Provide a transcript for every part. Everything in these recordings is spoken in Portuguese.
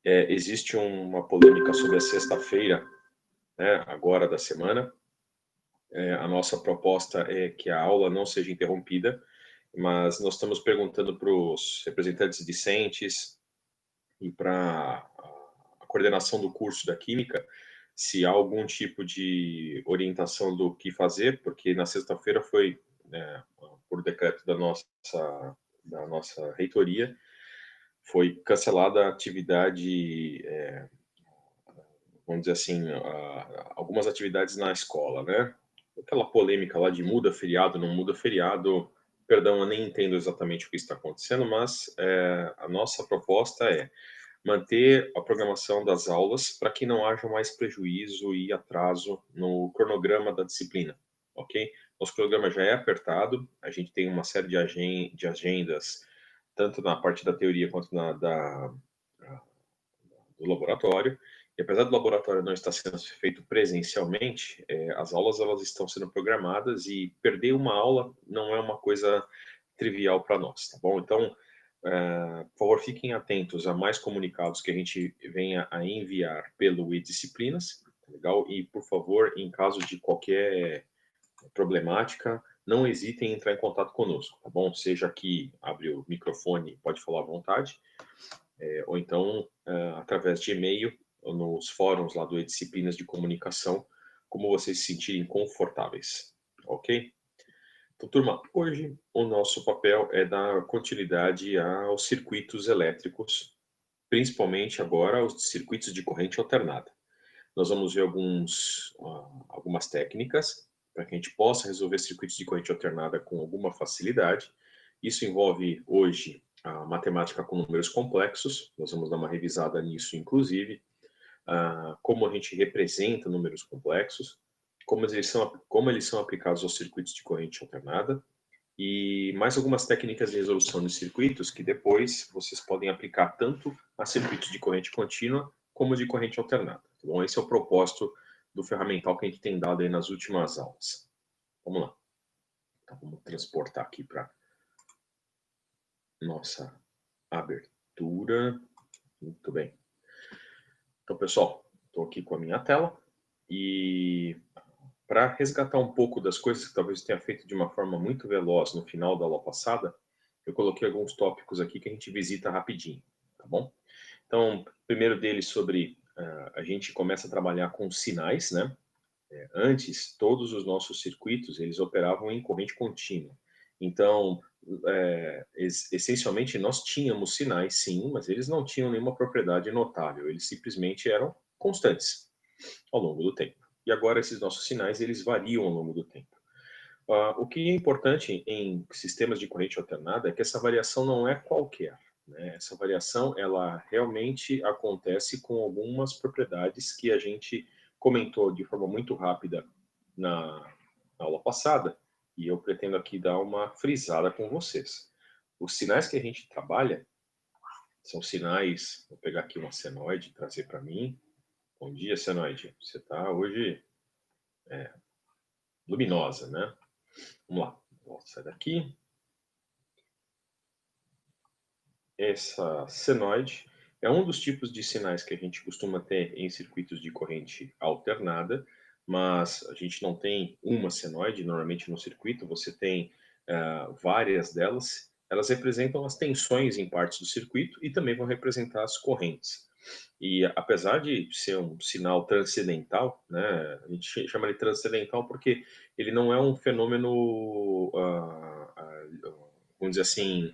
Existe uma polêmica sobre a sexta-feira, né, agora da semana. A nossa proposta é que a aula não seja interrompida, mas nós estamos perguntando para os representantes discentes e para a coordenação do curso da Química se há algum tipo de orientação do que fazer, porque na sexta-feira foi, por decreto da nossa reitoria, foi cancelada a atividade, vamos dizer assim, algumas atividades na escola, né? Aquela polêmica lá de muda feriado, não muda feriado, perdão, eu nem entendo exatamente o que está acontecendo, mas a nossa proposta é manter a programação das aulas para que não haja mais prejuízo e atraso no cronograma da disciplina, ok? Nosso cronograma já é apertado, a gente tem uma série de agendas, tanto na parte da teoria quanto do laboratório, e apesar do laboratório não estar sendo feito presencialmente, as aulas elas estão sendo programadas e perder uma aula não é uma coisa trivial para nós, tá bom? Então, por favor, fiquem atentos a mais comunicados que a gente venha a enviar pelo e-disciplinas, tá legal? E, por favor, em caso de qualquer problemática, não hesitem em entrar em contato conosco, tá bom? Seja aqui, abre o microfone, pode falar à vontade, ou então através de e-mail, ou nos fóruns lá do e-disciplinas de comunicação, como vocês se sentirem confortáveis, ok? Então, turma, hoje o nosso papel é dar continuidade aos circuitos elétricos, principalmente agora aos circuitos de corrente alternada. Nós vamos ver algumas técnicas para que a gente possa resolver circuitos de corrente alternada com alguma facilidade. Isso envolve hoje a matemática com números complexos, nós vamos dar uma revisada nisso, inclusive, como a gente representa números complexos, como eles são aplicados aos circuitos de corrente alternada, e mais algumas técnicas de resolução de circuitos que depois vocês podem aplicar tanto a circuitos de corrente contínua como de corrente alternada. Tá bom? Esse é o propósito do ferramental que a gente tem dado aí nas últimas aulas. Vamos lá. Então, vamos transportar aqui para nossa abertura. Muito bem. Então, pessoal, estou aqui com a minha tela e para resgatar um pouco das coisas que talvez eu tenha feito de uma forma muito veloz no final da aula passada, eu coloquei alguns tópicos aqui que a gente visita rapidinho, tá bom? Então, primeiro deles sobre a gente começa a trabalhar com sinais, né? Antes, todos os nossos circuitos, eles operavam em corrente contínua. Então, essencialmente, nós tínhamos sinais, sim, mas eles não tinham nenhuma propriedade notável. Eles simplesmente eram constantes ao longo do tempo. E agora, esses nossos sinais, eles variam ao longo do tempo. O que é importante em sistemas de corrente alternada é que essa variação não é qualquer, né? Essa variação, ela realmente acontece com algumas propriedades que a gente comentou de forma muito rápida na aula passada, e eu pretendo aqui dar uma frisada com vocês. Os sinais que a gente trabalha são sinais, vou pegar aqui uma senoide e trazer para mim. Bom dia, senoide. Você está hoje luminosa, né? Vamos lá. Vou sair daqui. Essa senoide é um dos tipos de sinais que a gente costuma ter em circuitos de corrente alternada, mas a gente não tem uma senoide, normalmente no circuito você tem várias delas. Elas representam as tensões em partes do circuito e também vão representar as correntes. E apesar de ser um sinal transcendental, né, a gente chama ele transcendental porque ele não é um fenômeno, vamos dizer assim,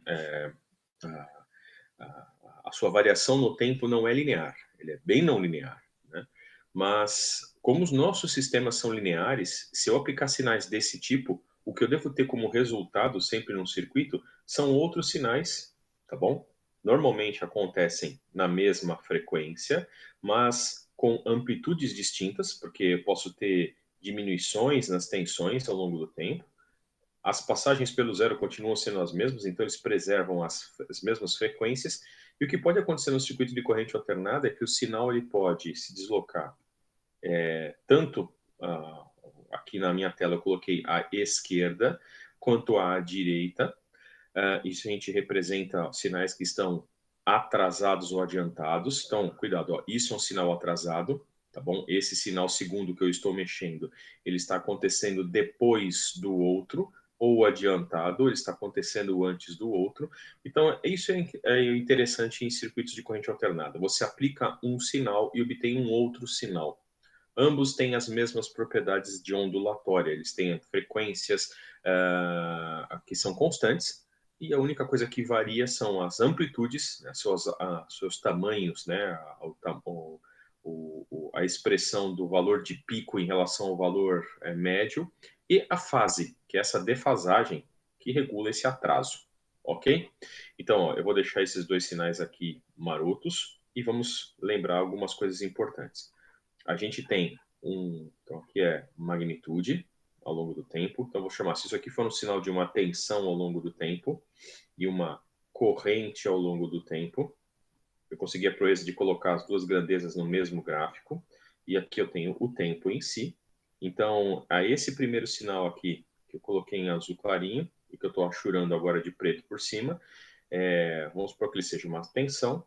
a sua variação no tempo não é linear, ele é bem não linear, né? Mas como os nossos sistemas são lineares, se eu aplicar sinais desse tipo, o que eu devo ter como resultado sempre num circuito são outros sinais, tá bom? Normalmente acontecem na mesma frequência, mas com amplitudes distintas, porque eu posso ter diminuições nas tensões ao longo do tempo. As passagens pelo zero continuam sendo as mesmas, então eles preservam as mesmas frequências. E o que pode acontecer no circuito de corrente alternada é que o sinal ele pode se deslocar tanto aqui na minha tela eu coloquei à esquerda quanto à direita. Isso a gente representa sinais que estão atrasados ou adiantados. Então, cuidado, ó, isso é um sinal atrasado, tá bom? Esse sinal segundo que eu estou mexendo, ele está acontecendo depois do outro, ou adiantado, ele está acontecendo antes do outro. Então, isso é interessante em circuitos de corrente alternada. Você aplica um sinal e obtém um outro sinal. Ambos têm as mesmas propriedades de ondulatória, eles têm frequências que são constantes, e a única coisa que varia são as amplitudes, né, seus tamanhos, né, a expressão do valor de pico em relação ao valor médio, e a fase, que é essa defasagem que regula esse atraso, ok? Então, ó, eu vou deixar esses dois sinais aqui marotos e vamos lembrar algumas coisas importantes. A gente tem então aqui é magnitude ao longo do tempo. Então, vou chamar, se isso aqui for um sinal de uma tensão ao longo do tempo e uma corrente ao longo do tempo, eu consegui a proeza de colocar as duas grandezas no mesmo gráfico. E aqui eu tenho o tempo em si. Então, a esse primeiro sinal aqui, que eu coloquei em azul clarinho, e que eu estou achurando agora de preto por cima, vamos supor que ele seja uma tensão.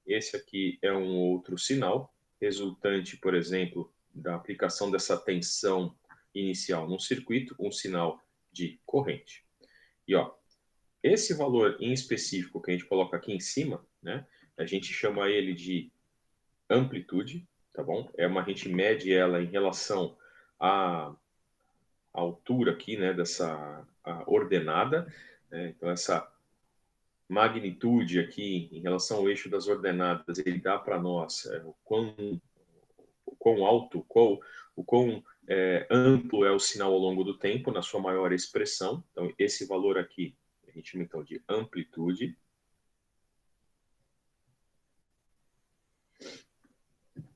Esse aqui é um outro sinal, resultante, por exemplo, da aplicação dessa tensão inicial num circuito, um sinal de corrente. E ó, esse valor em específico que a gente coloca aqui em cima, né, a gente chama ele de amplitude, tá bom? A gente mede ela em relação à altura aqui, né, dessa ordenada, né? Então essa magnitude aqui em relação ao eixo das ordenadas, ele dá para nós o quão alto, o quão amplo é o sinal ao longo do tempo, na sua maior expressão. Então, esse valor aqui, a gente chama então de amplitude.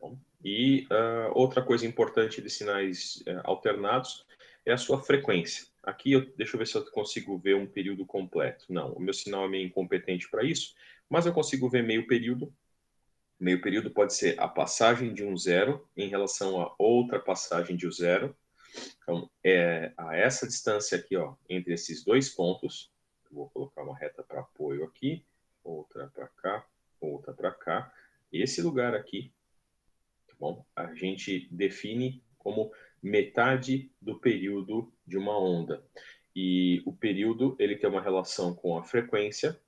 Bom, e outra coisa importante de sinais alternados é a sua frequência. Aqui, deixa eu ver se eu consigo ver um período completo. Não, o meu sinal é meio incompetente para isso, mas eu consigo ver meio período. Meio período pode ser a passagem de um zero em relação a outra passagem de um zero. Então, a essa distância aqui, ó, entre esses dois pontos, eu vou colocar uma reta para apoio aqui, outra para cá, outra para cá. Esse lugar aqui, tá bom? A gente define como metade do período de uma onda. E o período, ele tem uma relação com a frequência.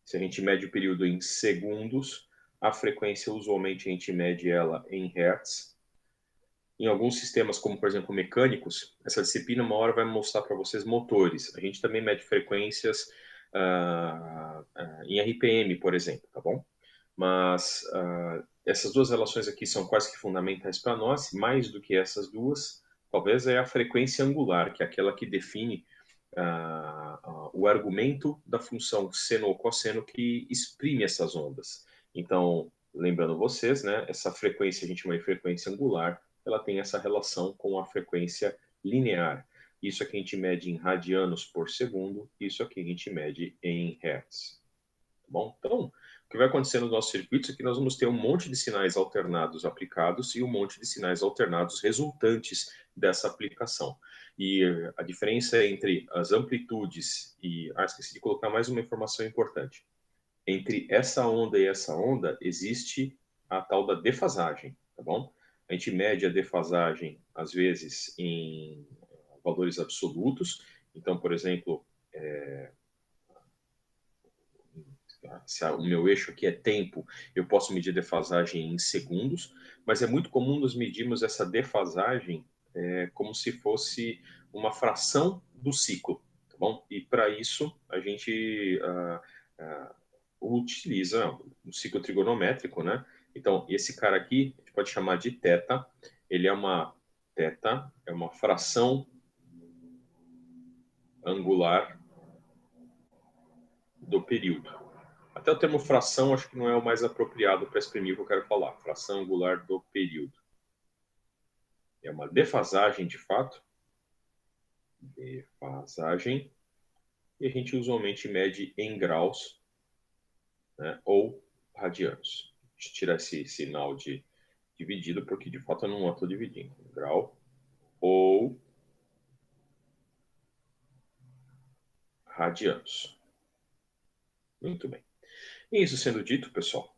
Se a gente mede o período em segundos, a frequência, usualmente, a gente mede ela em hertz. Em alguns sistemas, como, por exemplo, mecânicos, essa disciplina, uma hora, vai mostrar para vocês motores. A gente também mede frequências em RPM, por exemplo, tá bom? Mas essas duas relações aqui são quase que fundamentais para nós. Mais do que essas duas, talvez é a frequência angular, que é aquela que define o argumento da função seno ou cosseno que exprime essas ondas. Então, lembrando vocês, né, essa frequência a gente chama de frequência angular, ela tem essa relação com a frequência linear. Isso aqui a gente mede em radianos por segundo, isso aqui a gente mede em hertz. Tá bom? Então, o que vai acontecer nos nossos circuitos é que nós vamos ter um monte de sinais alternados aplicados e um monte de sinais alternados resultantes dessa aplicação. E a diferença entre as amplitudes e... esqueci de colocar mais uma informação importante. Entre essa onda e essa onda, existe a tal da defasagem, tá bom? A gente mede a defasagem, às vezes, em valores absolutos. Então, por exemplo, se o meu eixo aqui é tempo, eu posso medir defasagem em segundos, mas é muito comum nós medirmos essa defasagem como se fosse uma fração do ciclo, tá bom? E para isso a gente utiliza um ciclo trigonométrico, né? Então, esse cara aqui, a gente pode chamar de θ, ele é uma θ, é uma fração angular do período. Até o termo fração acho que não é o mais apropriado para exprimir o que eu quero falar. Fração angular do período. É uma defasagem, de fato. Defasagem. E a gente usualmente mede em graus, né, ou radianos. Deixa eu tirar esse sinal de dividido, porque de fato eu não estou dividindo. Grau ou radianos. Muito bem. E isso sendo dito, pessoal,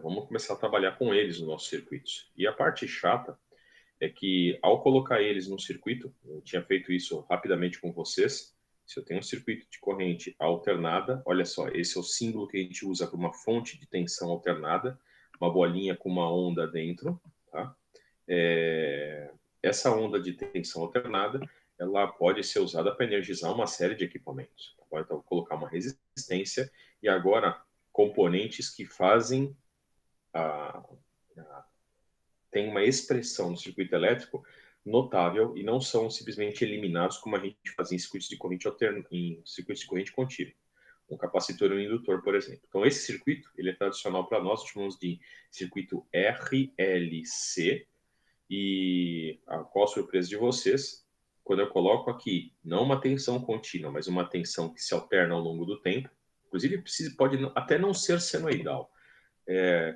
vamos começar a trabalhar com eles nos nossos circuitos. E a parte chata é que, ao colocar eles num circuito, eu tinha feito isso rapidamente com vocês, se eu tenho um circuito de corrente alternada, olha só, esse é o símbolo que a gente usa para uma fonte de tensão alternada, uma bolinha com uma onda dentro, tá? Essa onda de tensão alternada, ela pode ser usada para energizar uma série de equipamentos. Tá? Então, vou colocar uma resistência e agora componentes que fazem tem uma expressão no circuito elétrico notável e não são simplesmente eliminados como a gente fazia em circuitos de corrente alterna, em circuitos de corrente contínua. Um capacitor e um indutor, por exemplo. Então, esse circuito, ele é tradicional para nós, chamamos de circuito RLC, e a qual a surpresa de vocês, quando eu coloco aqui, não uma tensão contínua, mas uma tensão que se alterna ao longo do tempo, inclusive pode até não ser senoidal.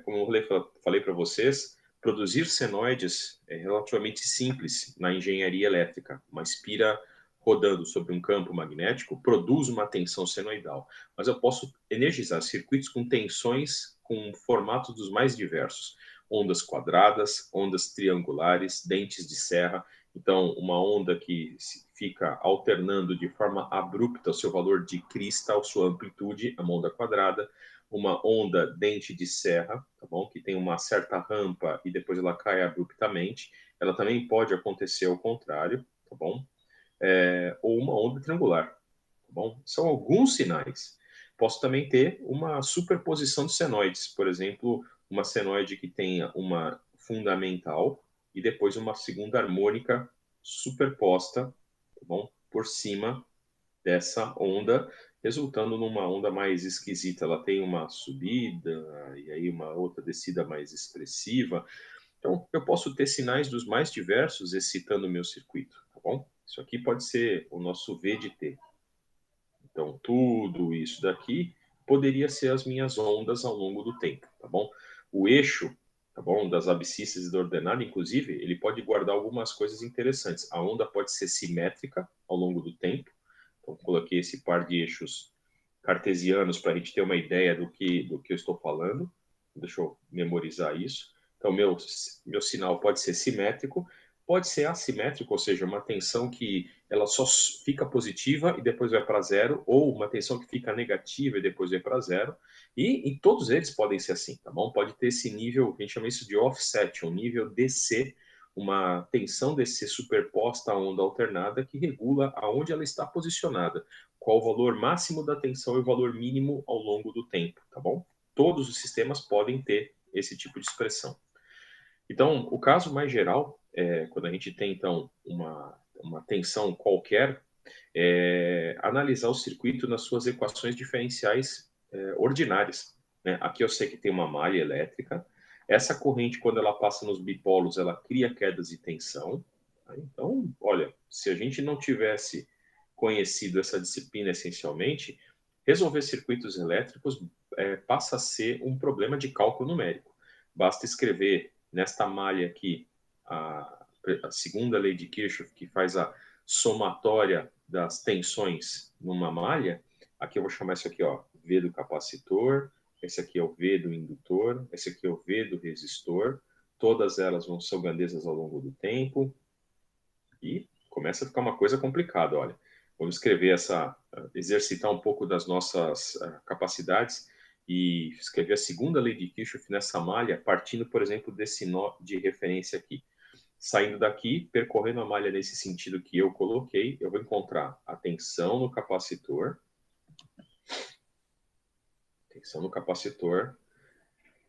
Como eu falei para vocês, produzir senoides é relativamente simples na engenharia elétrica. Uma espira rodando sobre um campo magnético produz uma tensão senoidal, mas eu posso energizar circuitos com tensões com formatos dos mais diversos, ondas quadradas, ondas triangulares, dentes de serra. Então, uma onda que fica alternando de forma abrupta o seu valor de crista, a sua amplitude, a onda quadrada, uma onda dente de serra, tá bom? Que tem uma certa rampa e depois ela cai abruptamente. Ela também pode acontecer ao contrário, tá bom? Ou uma onda triangular, tá bom? São alguns sinais. Posso também ter uma superposição de senoides, por exemplo, uma senoide que tenha uma fundamental e depois uma segunda harmônica superposta, tá bom? Por cima dessa onda, resultando numa onda mais esquisita. Ela tem uma subida e aí uma outra descida mais expressiva. Então, eu posso ter sinais dos mais diversos excitando o meu circuito, tá bom? Isso aqui pode ser o nosso V de T. Então, tudo isso daqui poderia ser as minhas ondas ao longo do tempo, tá bom? O eixo, tá bom, das abscissas e da ordenada, inclusive, ele pode guardar algumas coisas interessantes. A onda pode ser simétrica ao longo do tempo. Então, coloquei esse par de eixos cartesianos para a gente ter uma ideia do que eu estou falando. Deixa eu memorizar isso. Então, meu sinal pode ser simétrico, pode ser assimétrico, ou seja, uma tensão que ela só fica positiva e depois vai para zero, ou uma tensão que fica negativa e depois vai para zero. E todos eles podem ser assim, tá bom? Pode ter esse nível, a gente chama isso de offset, um nível DC, uma tensão DC superposta à onda alternada que regula aonde ela está posicionada, qual o valor máximo da tensão e o valor mínimo ao longo do tempo, tá bom? Todos os sistemas podem ter esse tipo de expressão. Então, o caso mais geral, quando a gente tem, então, uma tensão qualquer, analisar o circuito nas suas equações diferenciais ordinárias. Né? Aqui eu sei que tem uma malha elétrica. Essa corrente, quando ela passa nos bipolos, ela cria quedas de tensão. Tá? Então, olha, se a gente não tivesse conhecido essa disciplina essencialmente, resolver circuitos elétricos passa a ser um problema de cálculo numérico. Basta escrever nesta malha aqui a segunda lei de Kirchhoff, que faz a somatória das tensões numa malha. Aqui eu vou chamar isso aqui, ó, V do capacitor, esse aqui é o V do indutor, esse aqui é o V do resistor. Todas elas vão ser grandezas ao longo do tempo. E começa a ficar uma coisa complicada, olha. Vamos escrever exercitar um pouco das nossas capacidades e escrever a segunda lei de Kirchhoff nessa malha, partindo, por exemplo, desse nó de referência aqui. Saindo daqui, percorrendo a malha nesse sentido que eu coloquei, eu vou encontrar a tensão no capacitor. Tensão no capacitor.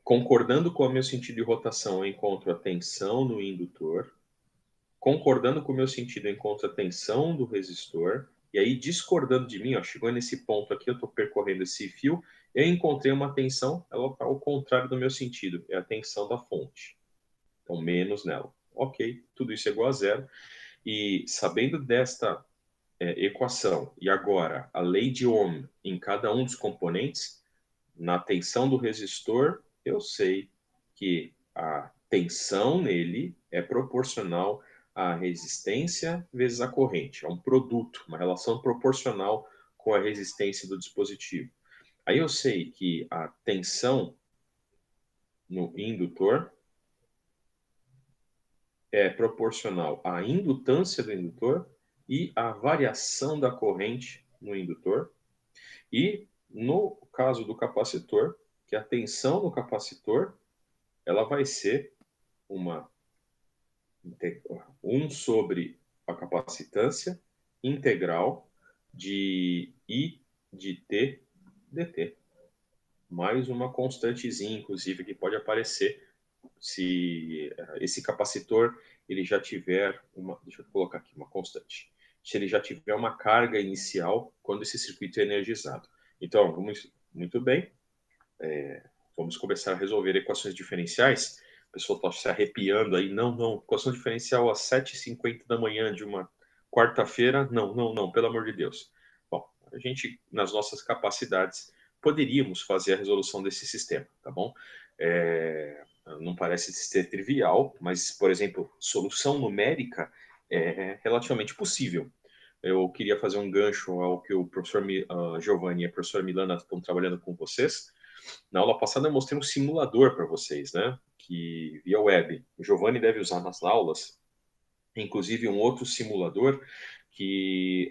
Concordando com o meu sentido de rotação, eu encontro a tensão no indutor. Concordando com o meu sentido, eu encontro a tensão do resistor. E aí, discordando de mim, ó, chegou nesse ponto aqui, eu estou percorrendo esse fio, eu encontrei uma tensão, ela está ao contrário do meu sentido, é a tensão da fonte. Então, menos nela. Ok, tudo isso é igual a zero. E sabendo desta equação, e agora a lei de Ohm em cada um dos componentes, na tensão do resistor, eu sei que a tensão nele é proporcional à resistência vezes a corrente. É um produto, uma relação proporcional com a resistência do dispositivo. Aí eu sei que a tensão no indutor é proporcional à indutância do indutor e à variação da corrente no indutor. E no caso do capacitor, que a tensão no capacitor ela vai ser uma 1 sobre a capacitância integral de I de T dt. Mais uma constantezinha, inclusive, que pode aparecer se esse capacitor ele já tiver uma, deixa eu colocar aqui uma constante, se ele já tiver uma carga inicial quando esse circuito é energizado. Então, muito bem, vamos começar a resolver equações diferenciais. A pessoa está se arrepiando aí, não, equação diferencial às 7h50 da manhã de uma quarta-feira, não, pelo amor de Deus. Bom, a gente, nas nossas capacidades, poderíamos fazer a resolução desse sistema, tá bom? Não parece ser trivial, mas, por exemplo, solução numérica é relativamente possível. Eu queria fazer um gancho ao que o professor Giovanni e a professora Milana estão trabalhando com vocês. Na aula passada eu mostrei um simulador para vocês, né? Que via web. O Giovanni deve usar nas aulas, inclusive um outro simulador que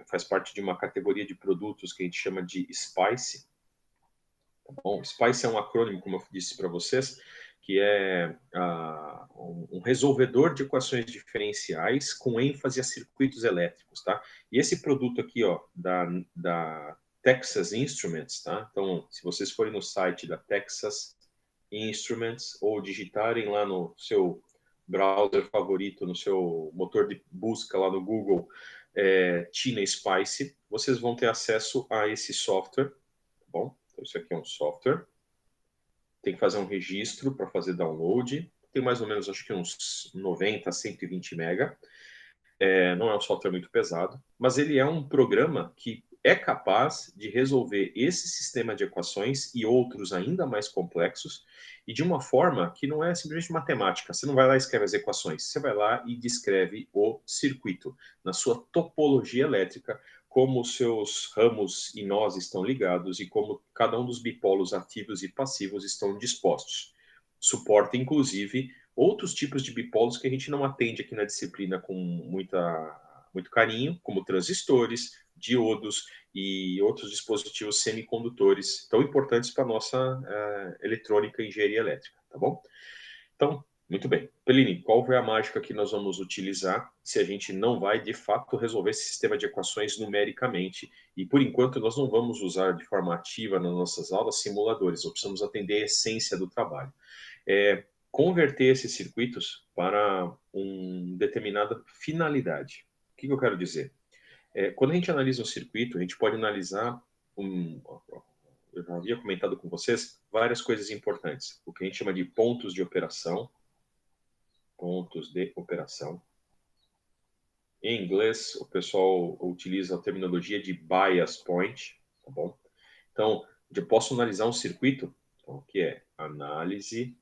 faz parte de uma categoria de produtos que a gente chama de SPICE. Tá bom? SPICE é um acrônimo, como eu disse para vocês, que é um resolvedor de equações diferenciais com ênfase a circuitos elétricos, tá? E esse produto aqui, ó, da Texas Instruments, tá? Então, se vocês forem no site da Texas Instruments ou digitarem lá no seu browser favorito, no seu motor de busca lá no Google, Tina Spice, vocês vão ter acesso a esse software, tá bom? Então, isso aqui é um software. Tem que fazer um registro para fazer download. Tem mais ou menos, acho que uns 90 a 120 mega. Não é um software muito pesado, mas ele é um programa que é capaz de resolver esse sistema de equações e outros ainda mais complexos e de uma forma que não é simplesmente matemática. Você não vai lá e escreve as equações, você vai lá e descreve o circuito na sua topologia elétrica, como os seus ramos e nós estão ligados e como cada um dos bipolos ativos e passivos estão dispostos. Suporta, inclusive, outros tipos de bipolos que a gente não atende aqui na disciplina com muito carinho, como transistores, diodos e outros dispositivos semicondutores tão importantes para a nossa eletrônica e engenharia elétrica, tá bom? Então, muito bem. Pelini, qual foi a mágica que nós vamos utilizar se a gente não vai, de fato, resolver esse sistema de equações numericamente? E, por enquanto, nós não vamos usar de forma ativa nas nossas aulas simuladores, nós precisamos atender a essência do trabalho. Converter esses circuitos para uma determinada finalidade. O que eu quero dizer? Quando a gente analisa um circuito, a gente pode analisar, eu já havia comentado com vocês, várias coisas importantes. O que a gente chama de pontos de operação. Pontos de operação. Em inglês, o pessoal utiliza a terminologia de bias point, tá bom? Então, eu posso analisar um circuito, então, que é análise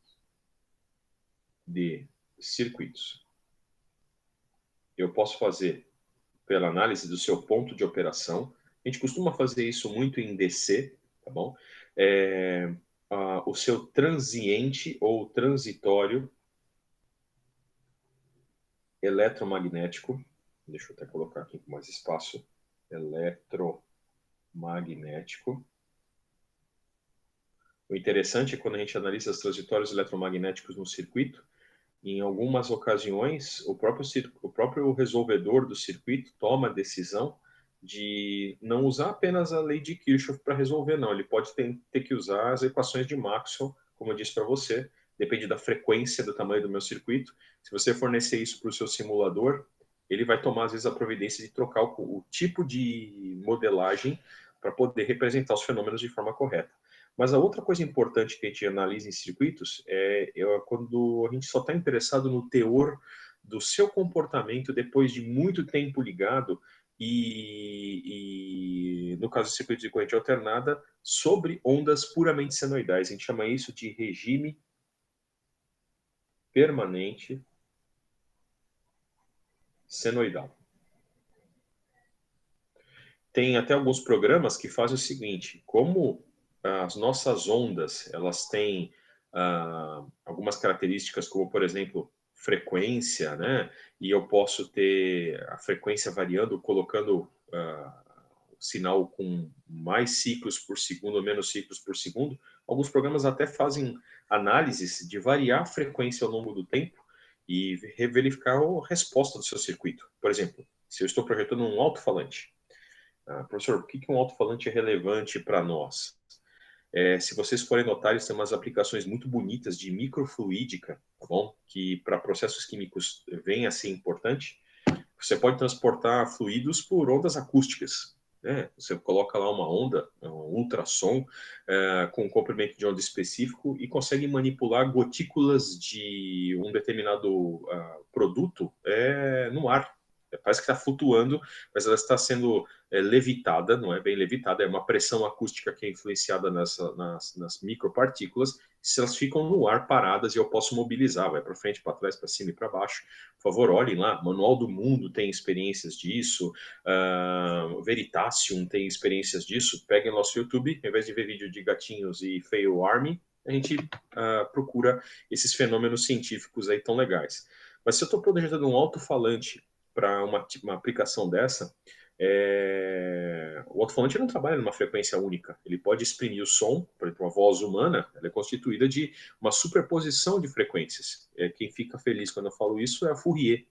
de circuitos. Eu posso fazer pela análise do seu ponto de operação. A gente costuma fazer isso muito em DC, tá bom? O seu transiente ou transitório eletromagnético. Deixa eu até colocar aqui com mais espaço. Eletromagnético. O interessante é quando a gente analisa os transitórios eletromagnéticos no circuito, em algumas ocasiões, o próprio resolvedor do circuito toma a decisão de não usar apenas a lei de Kirchhoff para resolver, não. Ele pode ter que usar as equações de Maxwell, como eu disse para você, depende da frequência, do tamanho do meu circuito. Se você fornecer isso para o seu simulador, ele vai tomar, às vezes, a providência de trocar o tipo de modelagem para poder representar os fenômenos de forma correta. Mas a outra coisa importante que a gente analisa em circuitos é quando a gente só está interessado no teor do seu comportamento depois de muito tempo ligado e no caso do circuito de corrente alternada, sobre ondas puramente senoidais. A gente chama isso de regime permanente senoidal. tem até alguns programas que fazem o seguinte, como as nossas ondas, elas têm algumas características, como, por exemplo, frequência, né? E eu posso ter a frequência variando, colocando o sinal com mais ciclos por segundo ou menos ciclos por segundo. Alguns programas até fazem análises de variar a frequência ao longo do tempo e verificar a resposta do seu circuito. Por exemplo, se eu estou projetando um alto-falante, professor, por que um alto-falante é relevante para nós? Se vocês forem notar, eles têm umas aplicações muito bonitas de microfluídica, tá bom? Que para processos químicos vem a ser importante. Você pode transportar fluidos por ondas acústicas, né? Você coloca lá uma onda, um ultrassom, com um comprimento de onda específico e consegue manipular gotículas de um determinado produto no ar. Parece que está flutuando, mas ela está sendo levitada, não é bem levitada, é uma pressão acústica que é influenciada nas micropartículas. Se elas ficam no ar paradas e eu posso mobilizar, vai para frente, para trás, para cima e para baixo. Por favor, olhem lá, Manual do Mundo tem experiências disso, Veritasium tem experiências disso. Peguem nosso YouTube, ao invés de ver vídeo de gatinhos e fail army, a gente procura esses fenômenos científicos aí tão legais. Mas se eu estou projetando um alto-falante para uma aplicação dessa, o alto-falante não trabalha numa frequência única. Ele pode exprimir o som, por exemplo, a voz humana, ela é constituída de uma superposição de frequências. Quem fica feliz quando eu falo isso é a Fourier.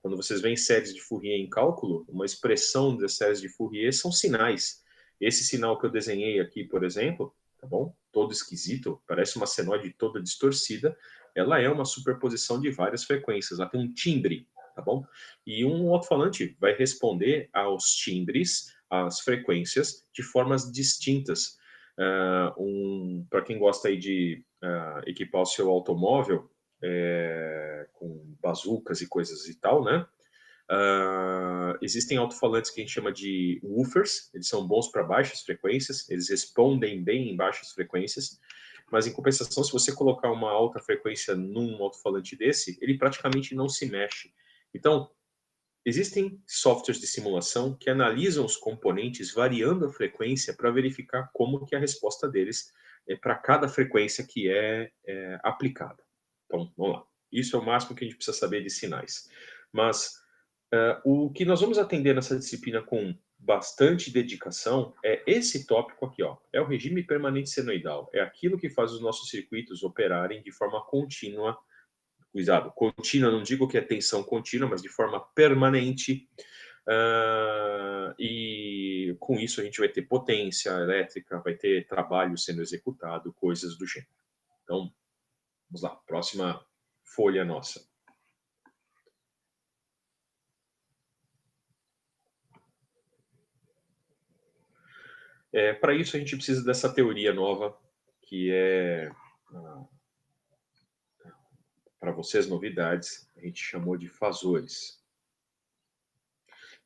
Quando vocês veem séries de Fourier em cálculo, uma expressão das séries de Fourier são sinais. Esse sinal que eu desenhei aqui, por exemplo, tá bom? Todo esquisito, parece uma senoide toda distorcida, ela é uma superposição de várias frequências, ela tem um timbre, tá bom? E um alto-falante vai responder aos timbres, às frequências, de formas distintas. Para quem gosta aí de equipar o seu automóvel com bazucas e coisas e tal, né? Existem alto-falantes que a gente chama de woofers, eles são bons para baixas frequências, eles respondem bem em baixas frequências, mas em compensação, se você colocar uma alta frequência num alto-falante desse, ele praticamente não se mexe. Então, existem softwares de simulação que analisam os componentes variando a frequência para verificar como que a resposta deles é para cada frequência que é aplicada. Então, vamos lá. Isso é o máximo que a gente precisa saber de sinais. Mas o que nós vamos atender nessa disciplina com bastante dedicação é esse tópico aqui, ó. É o regime permanente senoidal. É aquilo que faz os nossos circuitos operarem de forma contínua. Cuidado, contínua, não digo que é tensão contínua, mas de forma permanente. E com isso a gente vai ter potência elétrica, vai ter trabalho sendo executado, coisas do gênero. Então, vamos lá, próxima folha nossa. Para isso a gente precisa dessa teoria nova, que é, para vocês, novidades, a gente chamou de fasores.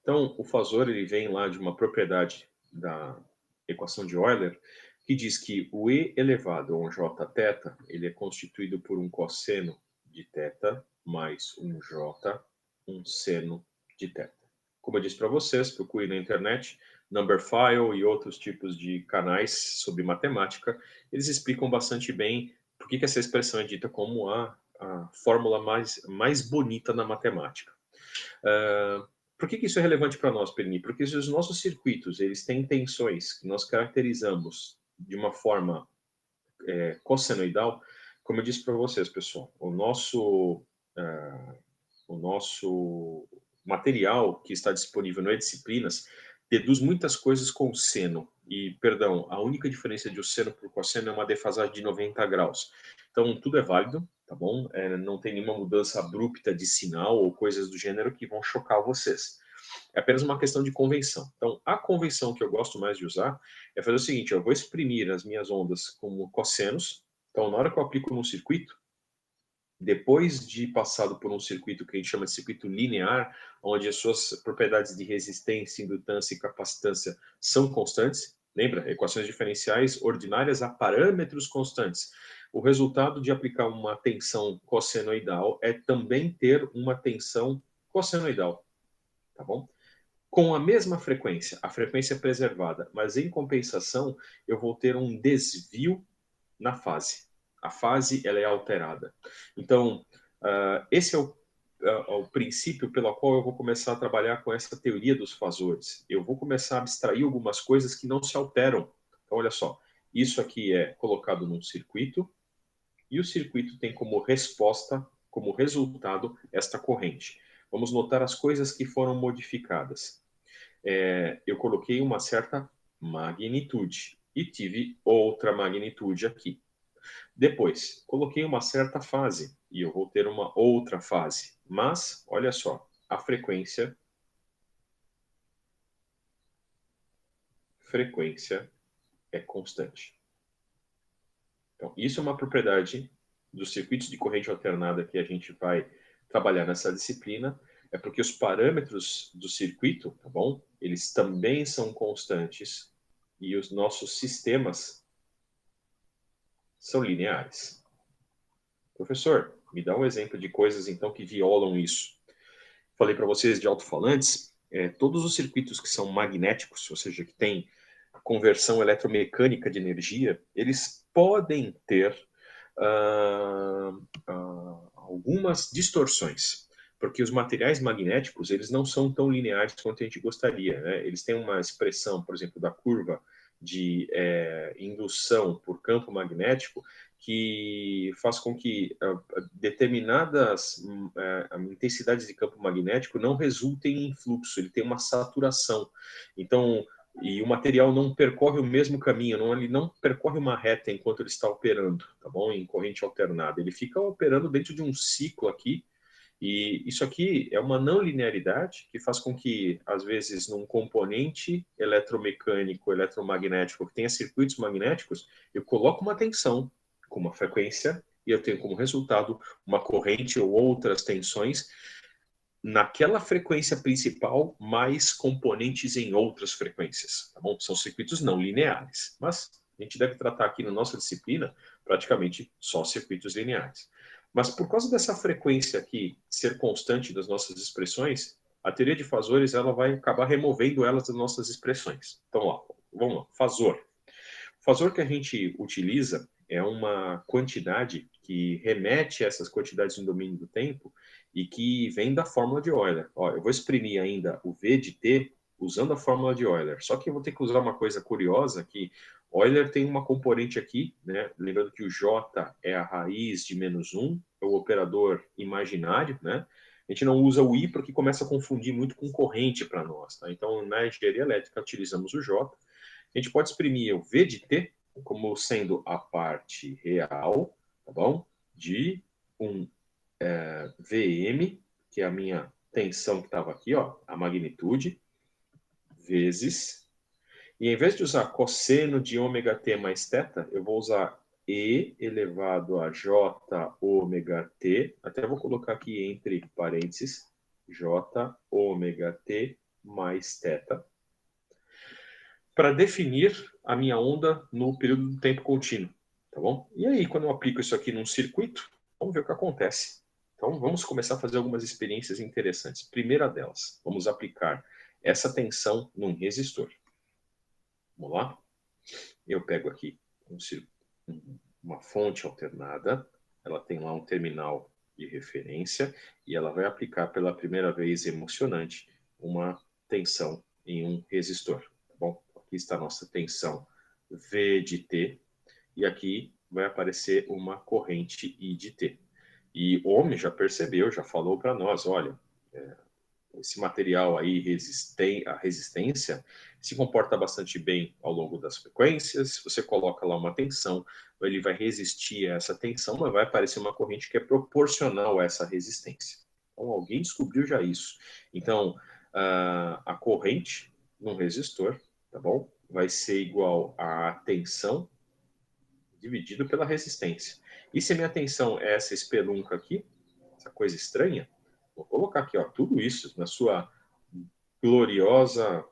Então, o fasor ele vem lá de uma propriedade da equação de Euler, que diz que o E elevado a um J θ, ele é constituído por um cosseno de θ mais um J, um seno de θ. Como eu disse para vocês, procure na internet, Numberphile e outros tipos de canais sobre matemática, eles explicam bastante bem por que essa expressão é dita como a fórmula mais bonita na matemática. Por que isso é relevante para nós, Perni? Porque se os nossos circuitos eles têm tensões que nós caracterizamos de uma forma cossenoidal, como eu disse para vocês, pessoal, o nosso material que está disponível no E-Disciplinas deduz muitas coisas com seno. E, perdão, a única diferença de o seno para o cosseno é uma defasagem de 90 graus. Então, tudo é válido, tá bom? Não tem nenhuma mudança abrupta de sinal ou coisas do gênero que vão chocar vocês. É apenas uma questão de convenção. Então, a convenção que eu gosto mais de usar é fazer o seguinte, eu vou exprimir as minhas ondas como cossenos. Então, na hora que eu aplico num circuito, depois de passado por um circuito que a gente chama de circuito linear, onde as suas propriedades de resistência, indutância e capacitância são constantes, lembra? Equações diferenciais ordinárias a parâmetros constantes. O resultado de aplicar uma tensão cossenoidal é também ter uma tensão cossenoidal, tá bom? com a mesma frequência, a frequência é preservada, mas em compensação eu vou ter um desvio na fase. A fase ela é alterada. Então, esse é o princípio pelo qual eu vou começar a trabalhar com essa teoria dos fasores. Eu vou começar a abstrair algumas coisas que não se alteram. Então, olha só, isso aqui é colocado num circuito, e o circuito tem como resposta, como resultado, esta corrente. Vamos notar as coisas que foram modificadas. Eu coloquei uma certa magnitude e tive outra magnitude aqui. Depois, coloquei uma certa fase e eu vou ter uma outra fase. Mas, olha só, a frequência é constante. Então, isso é uma propriedade dos circuitos de corrente alternada que a gente vai trabalhar nessa disciplina, é porque os parâmetros do circuito, tá bom? Eles também são constantes e os nossos sistemas são lineares. Professor, me dá um exemplo de coisas então que violam isso. Falei para vocês de alto-falantes, todos os circuitos que são magnéticos, ou seja, que têm conversão eletromecânica de energia, eles podem ter algumas distorções, porque os materiais magnéticos eles não são tão lineares quanto a gente gostaria, né? Eles têm uma expressão, por exemplo, da curva de indução por campo magnético que faz com que determinadas intensidades de campo magnético não resultem em fluxo, ele tem uma saturação. Então, e o material não percorre o mesmo caminho, ele não percorre uma reta enquanto ele está operando, tá bom? Em corrente alternada. Ele fica operando dentro de um ciclo aqui, e isso aqui é uma não linearidade que faz com que, às vezes, num componente eletromecânico, eletromagnético, que tenha circuitos magnéticos, eu coloco uma tensão com uma frequência e eu tenho como resultado uma corrente ou outras tensões naquela frequência principal, mais componentes em outras frequências, tá bom? São circuitos não lineares, mas a gente deve tratar aqui na nossa disciplina praticamente só circuitos lineares. Mas por causa dessa frequência aqui ser constante das nossas expressões, a teoria de fasores ela vai acabar removendo elas das nossas expressões. Então, vamos lá, fasor. O fasor que a gente utiliza é uma quantidade que remete a essas quantidades no domínio do tempo e que vem da fórmula de Euler. Eu vou exprimir ainda o V de T usando a fórmula de Euler. Só que eu vou ter que usar uma coisa curiosa que Euler tem uma componente aqui, né? Lembrando que o J é a raiz de -1, é o operador imaginário, né? A gente não usa o I porque começa a confundir muito com corrente para nós, tá? Então, na engenharia elétrica, utilizamos o J. A gente pode exprimir o V de T como sendo a parte real, tá bom? De um Vm, que é a minha tensão que estava aqui, a magnitude, vezes. E em vez de usar cosseno de ômega t mais θ, eu vou usar E elevado a J ômega t, até vou colocar aqui entre parênteses, J ômega t mais θ, para definir a minha onda no período do tempo contínuo, tá bom? E aí, quando eu aplico isso aqui num circuito, vamos ver o que acontece. Então, vamos começar a fazer algumas experiências interessantes. Primeira delas, vamos aplicar essa tensão num resistor. Vamos lá? Eu pego aqui uma fonte alternada, ela tem lá um terminal de referência e ela vai aplicar pela primeira vez emocionante uma tensão em um resistor. Tá bom? Aqui está a nossa tensão V de T e aqui vai aparecer uma corrente I de T. E o homem já percebeu, já falou para nós, olha, esse material aí, a resistência, se comporta bastante bem ao longo das frequências. Se você coloca lá uma tensão, ele vai resistir a essa tensão, mas vai aparecer uma corrente que é proporcional a essa resistência. Então, alguém descobriu já isso. Então, a corrente num resistor, tá bom? Vai ser igual à tensão dividido pela resistência. E se a minha tensão é essa espelunca aqui, essa coisa estranha, vou colocar aqui, tudo isso na sua gloriosa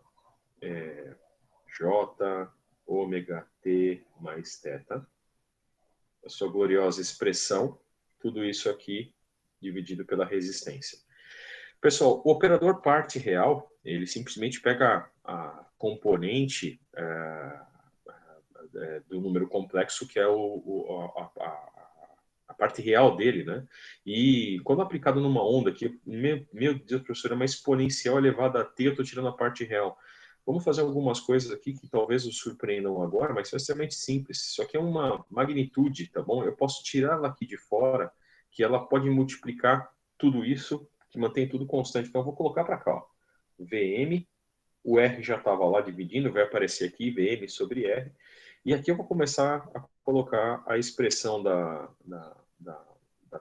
J ômega t mais θ, a sua gloriosa expressão, tudo isso aqui dividido pela resistência. Pessoal, o operador parte real, Ele simplesmente pega a componente do número complexo, que é a parte real dele, né? E quando aplicado numa onda, que, meu Deus, professor, é uma exponencial elevada a t, eu estou tirando a parte real. Vamos fazer algumas coisas aqui que talvez os surpreendam agora, mas são extremamente simples. Isso aqui é uma magnitude, tá bom? Eu posso tirá-la aqui de fora, que ela pode multiplicar tudo isso, que mantém tudo constante. Então, eu vou colocar para cá, ó. VM, o R já estava lá dividindo, vai aparecer aqui VM sobre R. E aqui eu vou começar a colocar a expressão da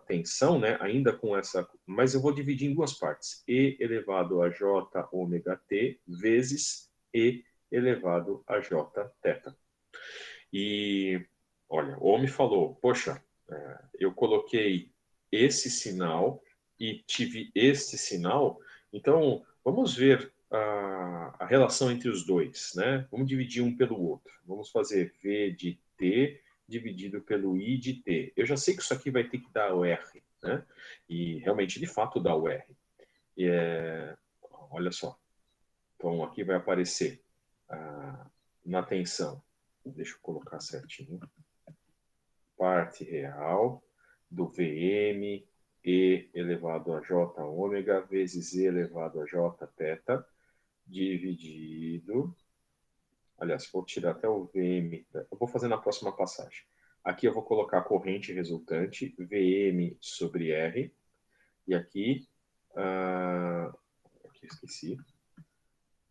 tensão, né? Ainda com essa, mas eu vou dividir em duas partes. E elevado a J ômega T vezes E elevado a J teta. E, olha, o homem falou, poxa, eu coloquei esse sinal e tive este sinal, então vamos ver a relação entre os dois, né? Vamos dividir um pelo outro. Vamos fazer V de T dividido pelo I de T. Eu já sei que isso aqui vai ter que dar o R, né? E realmente, de fato, dá o R. E olha só. Então, aqui vai aparecer na tensão. Deixa eu colocar certinho. Parte real do VM E elevado a J ômega vezes E elevado a J teta dividido. Aliás, vou tirar até o VM. Eu vou fazer na próxima passagem. Aqui eu vou colocar a corrente resultante, VM sobre R. E aqui, aqui esqueci,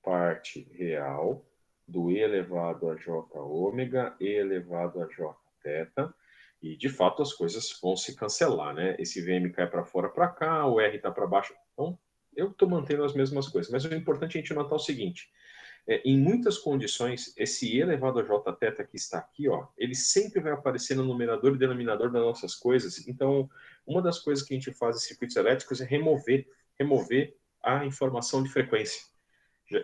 parte real do E elevado a J ômega, E elevado a J teta. E, de fato, as coisas vão se cancelar, né? Esse VM cai para fora, para cá, o R está para baixo. Então, eu estou mantendo as mesmas coisas. Mas o importante é a gente notar o seguinte. Em muitas condições, esse E elevado a J teta que está aqui, ó, ele sempre vai aparecer no numerador e denominador das nossas coisas. Então, uma das coisas que a gente faz em circuitos elétricos é remover a informação de frequência.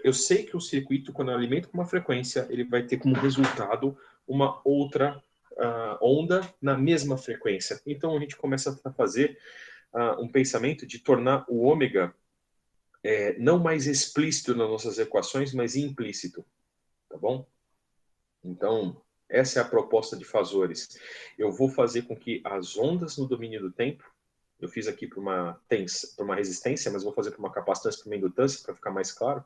Eu sei que o circuito, quando eu alimento com uma frequência, ele vai ter como resultado uma outra onda na mesma frequência. Então, a gente começa a fazer um pensamento de tornar o ômega não mais explícito nas nossas equações, mas implícito, tá bom? Então, essa é a proposta de fazores. Eu vou fazer com que as ondas no domínio do tempo, eu fiz aqui para uma resistência, mas vou fazer para uma capacitância, para uma indutância, para ficar mais claro,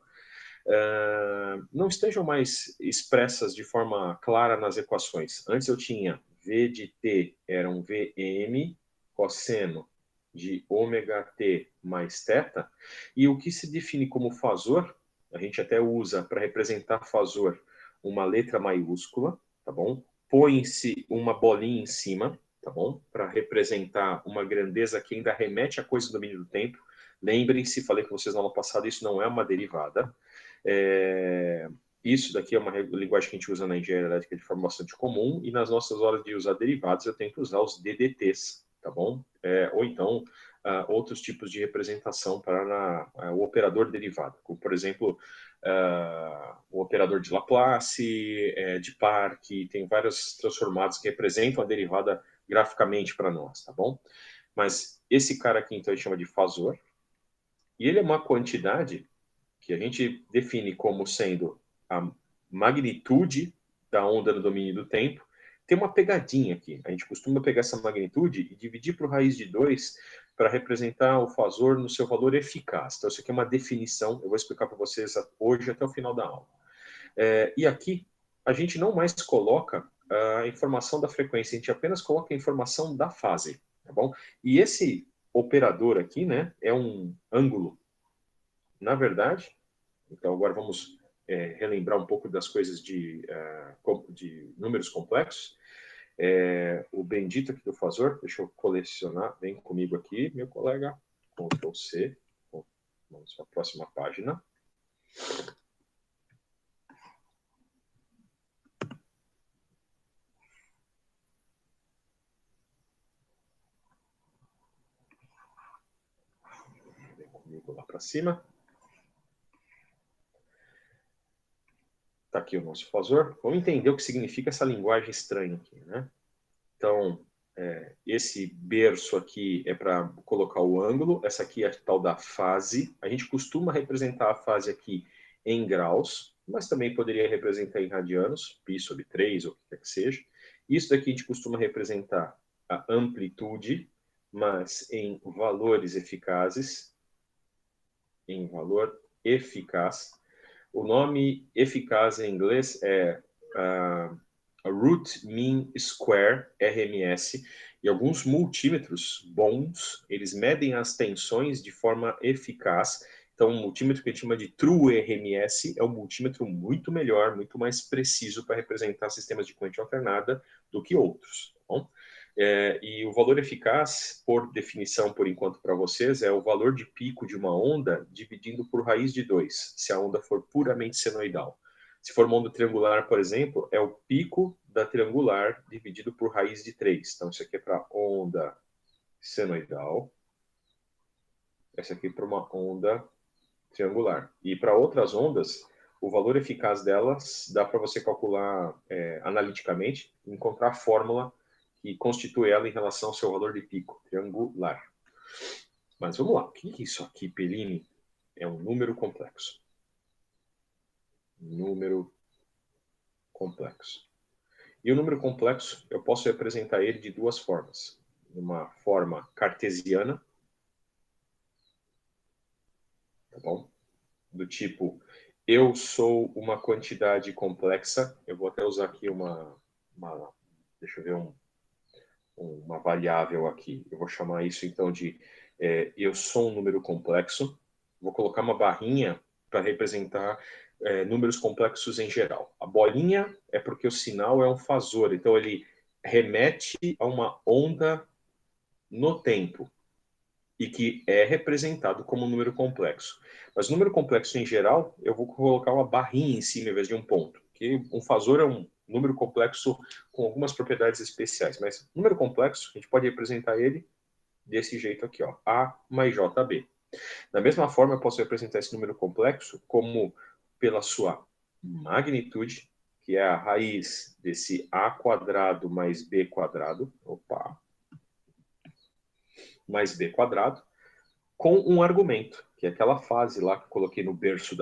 não estejam mais expressas de forma clara nas equações. Antes eu tinha V de T era um Vm cosseno de ômega T mais θ, e o que se define como fazor, a gente até usa para representar fazor uma letra maiúscula, tá bom? Põe-se uma bolinha em cima, tá bom? Para representar uma grandeza que ainda remete a coisa do domínio do tempo. Lembrem-se, falei com vocês na aula passada, isso não é uma derivada. Isso daqui é uma linguagem que a gente usa na engenharia elétrica de forma bastante comum, e nas nossas horas de usar derivados eu tento usar os DDTs, tá bom? Ou então outros tipos de representação para o operador derivado, como por exemplo o operador de Laplace, de Parque, tem vários transformados que representam a derivada graficamente para nós, tá bom? Mas esse cara aqui então a gente chama de fazor, e ele é uma quantidade que a gente define como sendo a magnitude da onda no domínio do tempo. Tem uma pegadinha aqui. A gente costuma pegar essa magnitude e dividir por raiz de 2 para representar o fazor no seu valor eficaz. Então, isso aqui é uma definição. Eu vou explicar para vocês hoje até o final da aula. E aqui, a gente não mais coloca a informação da frequência, a gente apenas coloca a informação da fase. Tá bom? E esse operador aqui, né, é um ângulo. Na verdade, então agora vamos relembrar um pouco das coisas de números complexos. O bendito aqui do fazor, deixa eu colecionar, vem comigo aqui, meu colega, Ctrl C, vamos para a próxima página. Vem comigo lá para cima. Está aqui o nosso fazor. Vamos entender o que significa essa linguagem estranha aqui, né? Então, esse berço aqui é para colocar o ângulo, essa aqui é a tal da fase. A gente costuma representar a fase aqui em graus, mas também poderia representar em radianos, π sobre 3, ou o que quer que seja. Isso daqui a gente costuma representar a amplitude, mas em valores eficazes, em valor eficaz. O nome eficaz em inglês é Root Mean Square, RMS, e alguns multímetros bons, eles medem as tensões de forma eficaz. Então, um multímetro que a gente chama de True RMS é um multímetro muito melhor, muito mais preciso para representar sistemas de corrente alternada do que outros. Tá bom? E o valor eficaz, por definição, por enquanto, para vocês, é o valor de pico de uma onda dividindo por raiz de 2, se a onda for puramente senoidal. Se for uma onda triangular, por exemplo, é o pico da triangular dividido por raiz de 3. Então, isso aqui é para onda senoidal. Essa aqui é para uma onda triangular. E para outras ondas, o valor eficaz delas dá para você calcular analiticamente, encontrar a fórmula que constitui ela em relação ao seu valor de pico triangular. Mas vamos lá. O que é isso aqui, Pellini? É um número complexo. Número complexo. E o número complexo, eu posso representar ele de duas formas. Uma forma cartesiana, tá bom? Do tipo, eu sou uma quantidade complexa. Eu vou até usar aqui deixa eu ver, uma variável aqui. Eu vou chamar isso, então, de eu sou um número complexo. Vou colocar uma barrinha para representar números complexos em geral. A bolinha é porque o sinal é um fasor, então ele remete a uma onda no tempo e que é representado como um número complexo. Mas número complexo em geral, eu vou colocar uma barrinha em cima em vez de um ponto, porque um fasor é um número complexo com algumas propriedades especiais, mas número complexo, a gente pode representar ele desse jeito aqui, ó, A mais JB. Da mesma forma, eu posso representar esse número complexo como pela sua magnitude, que é a raiz desse A quadrado mais B quadrado, mais B quadrado, com um argumento, que é aquela fase lá que eu coloquei no berço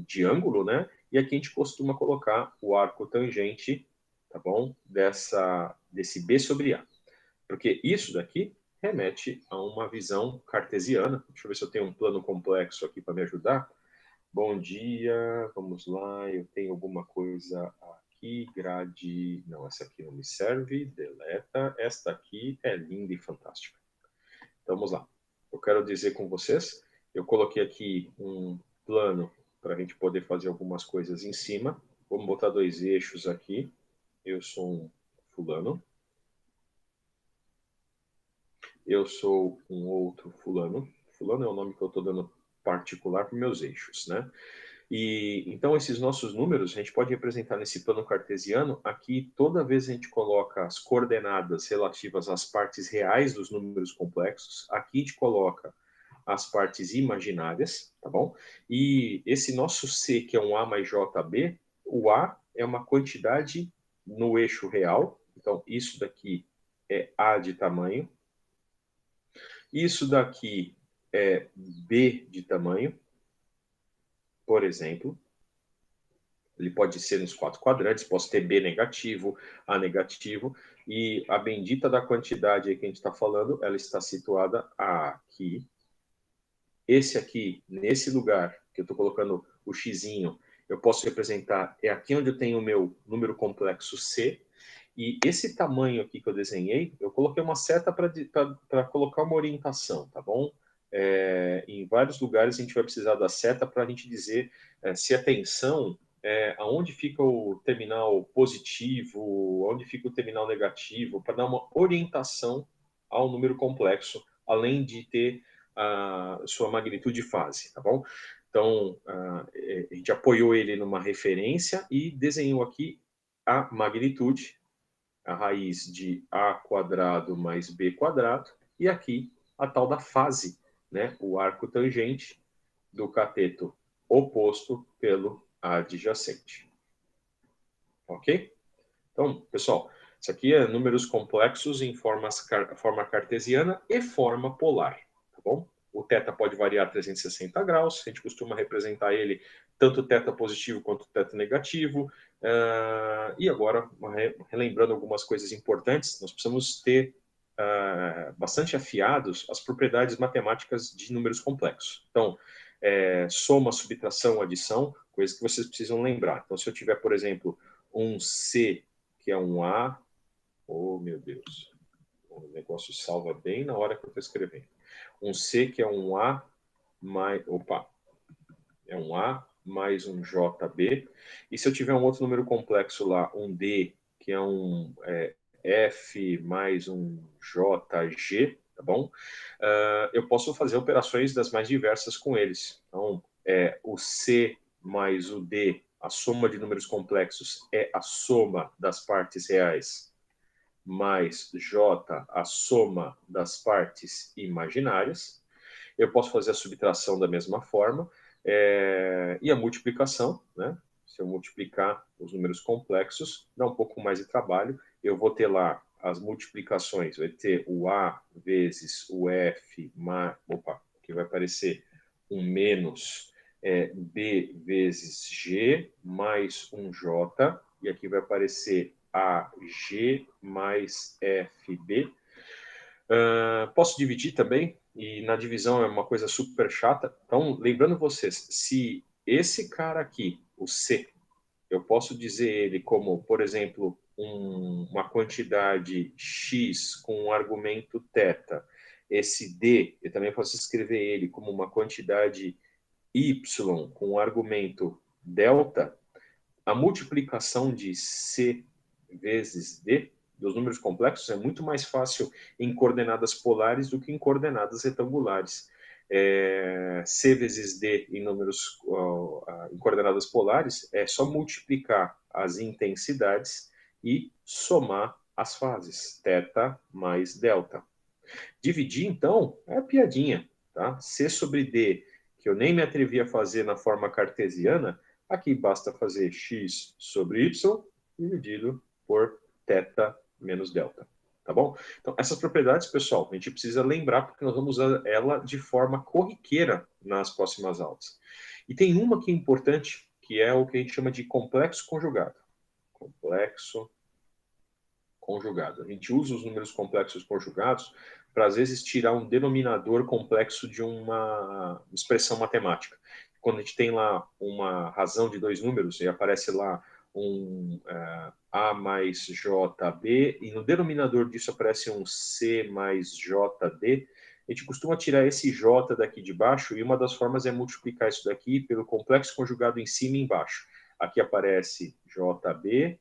de ângulo, né? E aqui a gente costuma colocar o arco tangente, tá bom? Desse B sobre A. Porque isso daqui remete a uma visão cartesiana. Deixa eu ver se eu tenho um plano complexo aqui para me ajudar. Bom dia, vamos lá, eu tenho alguma coisa aqui, grade... Não, essa aqui não me serve, deleta. Esta aqui é linda e fantástica. Então, vamos lá. Eu quero dizer com vocês, eu coloquei aqui um plano para a gente poder fazer algumas coisas em cima. Vamos botar dois eixos aqui. Eu sou um fulano. Eu sou um outro fulano. Fulano é o nome que eu estou dando particular para meus eixos, né? E então esses nossos números a gente pode representar nesse plano cartesiano. Aqui toda vez a gente coloca as coordenadas relativas às partes reais dos números complexos. Aqui a gente coloca as partes imaginárias, tá bom? E esse nosso C, que é um A mais JB, o A é uma quantidade no eixo real. Então isso daqui é A de tamanho. Isso daqui é B de tamanho, por exemplo. Ele pode ser nos 4 quadrantes, posso ter B negativo, A negativo, e a bendita da quantidade aí que a gente está falando, ela está situada aqui. Esse aqui, nesse lugar, que eu estou colocando o xizinho, eu posso representar, é aqui onde eu tenho o meu número complexo C, e esse tamanho aqui que eu desenhei, eu coloquei uma seta para colocar uma orientação, tá bom? Em vários lugares a gente vai precisar da seta para a gente dizer se a tensão aonde fica o terminal positivo, onde fica o terminal negativo, para dar uma orientação ao número complexo, além de ter a sua magnitude e fase, tá bom? Então, a gente apoiou ele numa referência e desenhou aqui a magnitude, a raiz de A quadrado mais B quadrado, e aqui a tal da fase, né? O arco tangente do cateto oposto pelo adjacente. Ok? Então, pessoal, Isso aqui é números complexos em forma cartesiana e forma polar, tá bom? O θ pode variar 360 graus, a gente costuma representar ele tanto θ positivo quanto θ negativo. E agora, relembrando algumas coisas importantes, nós precisamos ter bastante afiados as propriedades matemáticas de números complexos. Então, soma, subtração, adição, coisas que vocês precisam lembrar. Então, se eu tiver, por exemplo, um C, que é um A, oh, meu Deus, o negócio salva bem na hora que eu estou escrevendo. Um C, que é um A, mais, é um A mais um JB. E se eu tiver um outro número complexo lá, um D, que é um F mais um JG, tá bom? Eu posso fazer operações das mais diversas com eles. Então, o C mais o D, a soma de números complexos é a soma das partes reais, mais J, a soma das partes imaginárias. Eu posso fazer a subtração da mesma forma, e a multiplicação, né? Se eu multiplicar os números complexos, dá um pouco mais de trabalho. Eu vou ter lá as multiplicações, vai ter o A vezes o F, que vai aparecer um menos B vezes G mais um J, e aqui vai aparecer AG mais FB. Posso dividir também, e na divisão é uma coisa super chata. Então, lembrando vocês, se esse cara aqui, o C, eu posso dizer ele como, por exemplo, uma quantidade X com um argumento θ. Esse D, eu também posso escrever ele como uma quantidade Y com um argumento delta. A multiplicação de C vezes D dos números complexos é muito mais fácil em coordenadas polares do que em coordenadas retangulares. C vezes D em números em coordenadas polares é só multiplicar as intensidades e somar as fases, θ mais delta. Dividir, então, é piadinha, tá? C sobre D, que eu nem me atrevi a fazer na forma cartesiana, aqui basta fazer x sobre y dividido por θ menos delta, tá bom? Então, essas propriedades, pessoal, a gente precisa lembrar porque nós vamos usar ela de forma corriqueira nas próximas aulas. E tem uma que é importante, que é o que a gente chama de complexo conjugado. Complexo conjugado. A gente usa os números complexos conjugados para, às vezes, tirar um denominador complexo de uma expressão matemática. Quando a gente tem lá uma razão de dois números e aparece lá um A mais JB, e no denominador disso aparece um C mais JD, a gente costuma tirar esse J daqui de baixo, e uma das formas é multiplicar isso daqui pelo complexo conjugado em cima e embaixo. Aqui aparece JB,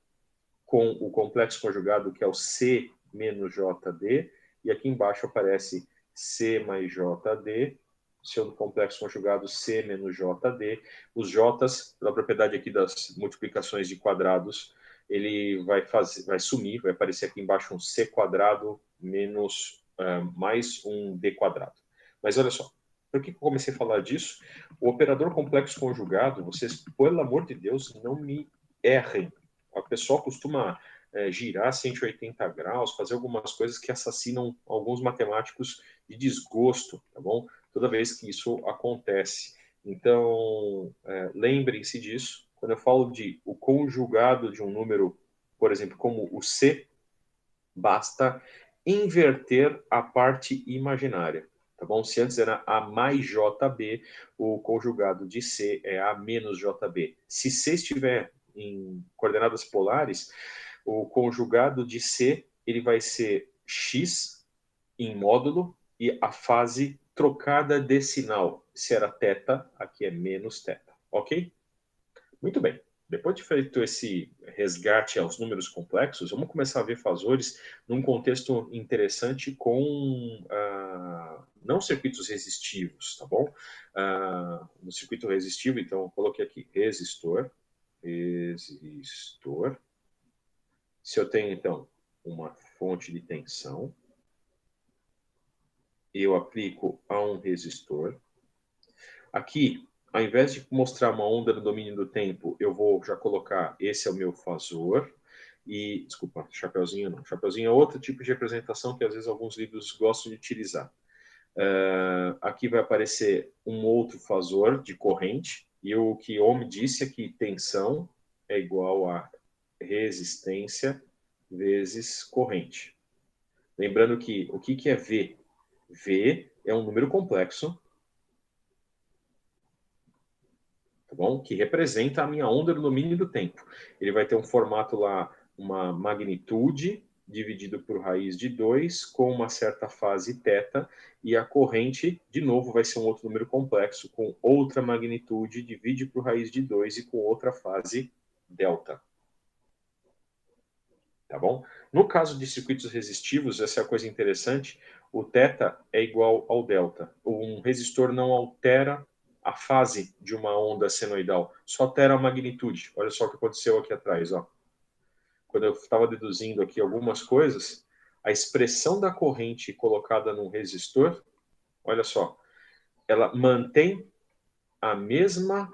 com o complexo conjugado, que é o C menos JD, e aqui embaixo aparece C mais JD, seu complexo conjugado C menos JD. Os J's, pela propriedade aqui das multiplicações de quadrados, ele vai sumir, vai aparecer aqui embaixo um C quadrado menos mais um D quadrado. Mas olha só, por que eu comecei a falar disso? O operador complexo conjugado, vocês, pelo amor de Deus, não me errem. A pessoa costuma girar 180 graus, fazer algumas coisas que assassinam alguns matemáticos de desgosto, tá bom? Toda vez que isso acontece. Então, lembrem-se disso. Quando eu falo de o conjugado de um número, por exemplo, como o C, basta inverter a parte imaginária, tá bom? Se antes era A mais JB, o conjugado de C é A menos JB. Se C estiver em coordenadas polares, o conjugado de C ele vai ser x em módulo e a fase trocada de sinal. Se era θ, aqui é menos θ, ok? Muito bem. Depois de feito esse resgate aos números complexos, vamos começar a ver fasores num contexto interessante com não circuitos resistivos, tá bom? No circuito resistivo, então, eu coloquei aqui resistor. Se eu tenho, então, uma fonte de tensão, eu aplico a um resistor. Aqui, ao invés de mostrar uma onda no domínio do tempo, eu vou já colocar, esse é o meu fasor. E, desculpa, chapeuzinho não. Chapeuzinho é outro tipo de representação que às vezes alguns livros gostam de utilizar. Aqui vai aparecer um outro fasor de corrente, e o que Ohm disse é que tensão é igual a resistência vezes corrente. Lembrando que o que é V? V é um número complexo, tá bom? Que representa a minha onda no domínio do tempo. Ele vai ter um formato lá, uma magnitude dividido por raiz de 2, com uma certa fase θ, e a corrente, de novo, vai ser um outro número complexo, com outra magnitude, divide por raiz de 2 e com outra fase delta. Tá bom? No caso de circuitos resistivos, essa é a coisa interessante, o θ é igual ao delta. Um resistor não altera a fase de uma onda senoidal, só altera a magnitude. Olha só o que aconteceu aqui atrás, ó. Quando eu estava deduzindo aqui algumas coisas, a expressão da corrente colocada num resistor, olha só, ela mantém a mesma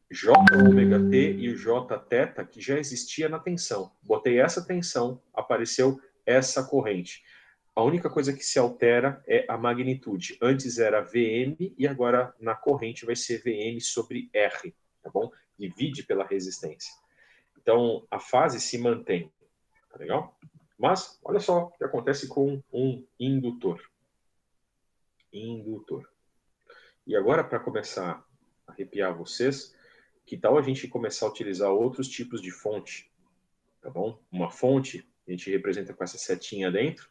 J-ômega-T e o J-θ que já existia na tensão. Botei essa tensão, apareceu essa corrente. A única coisa que se altera é a magnitude. Antes era Vm e agora na corrente vai ser Vm sobre R, tá bom? Divide pela resistência. Então a fase se mantém, tá legal? Mas olha só o que acontece com um indutor. Indutor. E agora, para começar a arrepiar vocês, que tal a gente começar a utilizar outros tipos de fonte, tá bom? Uma fonte, a gente representa com essa setinha dentro.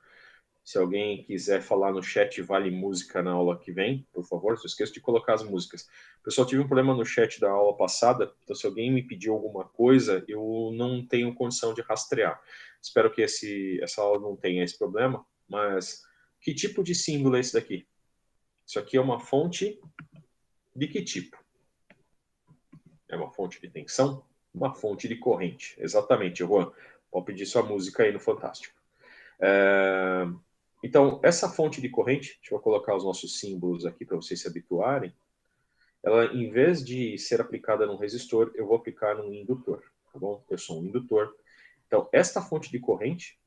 Se alguém quiser falar no chat, vale música na aula que vem, por favor, não esqueça de colocar as músicas. Pessoal, tive um problema no chat da aula passada, então se alguém me pediu alguma coisa, eu não tenho condição de rastrear. Espero que essa aula não tenha esse problema, mas que tipo de símbolo é esse daqui? Isso aqui é uma fonte de que tipo? É uma fonte de tensão? Uma fonte de corrente. Exatamente, Juan. Pode pedir sua música aí no Fantástico. Então, essa fonte de corrente, deixa eu colocar os nossos símbolos aqui para vocês se habituarem. Ela, em vez de ser aplicada num resistor, eu vou aplicar num indutor. Tá bom? Eu sou um indutor. Então, esta fonte de corrente,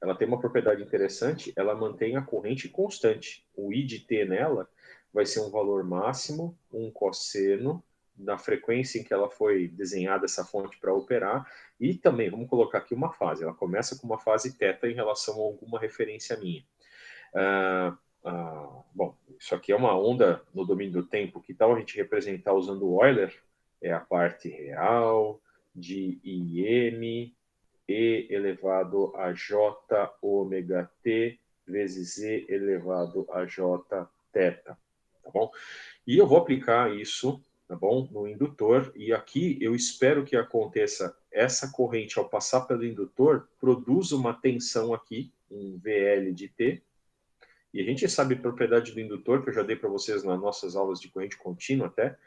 ela tem uma propriedade interessante, ela mantém a corrente constante. O I de T nela vai ser um valor máximo, um cosseno, da frequência em que ela foi desenhada essa fonte para operar, e também, vamos colocar aqui uma fase, ela começa com uma fase θ em relação a alguma referência minha. Bom, isso aqui é uma onda no domínio do tempo, que tal a gente representar usando o Euler? É a parte real de Im, e elevado a j ômega t vezes e elevado a j θ, tá bom? E eu vou aplicar isso, tá bom, no indutor, e aqui eu espero que aconteça essa corrente ao passar pelo indutor, produza uma tensão aqui, um VL de T, e a gente sabe a propriedade do indutor, que eu já dei para vocês nas nossas aulas de corrente contínua até.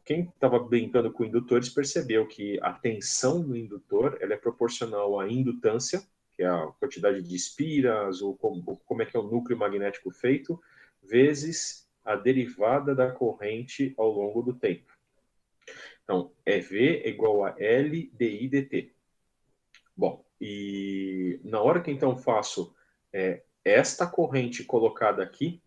Quem estava brincando com indutores percebeu que a tensão do indutor ela é proporcional à indutância, que é a quantidade de espiras, ou como é que é o núcleo magnético feito, vezes a derivada da corrente ao longo do tempo. Então, V é igual a L di dt. Bom, e na hora que então faço esta corrente colocada aqui,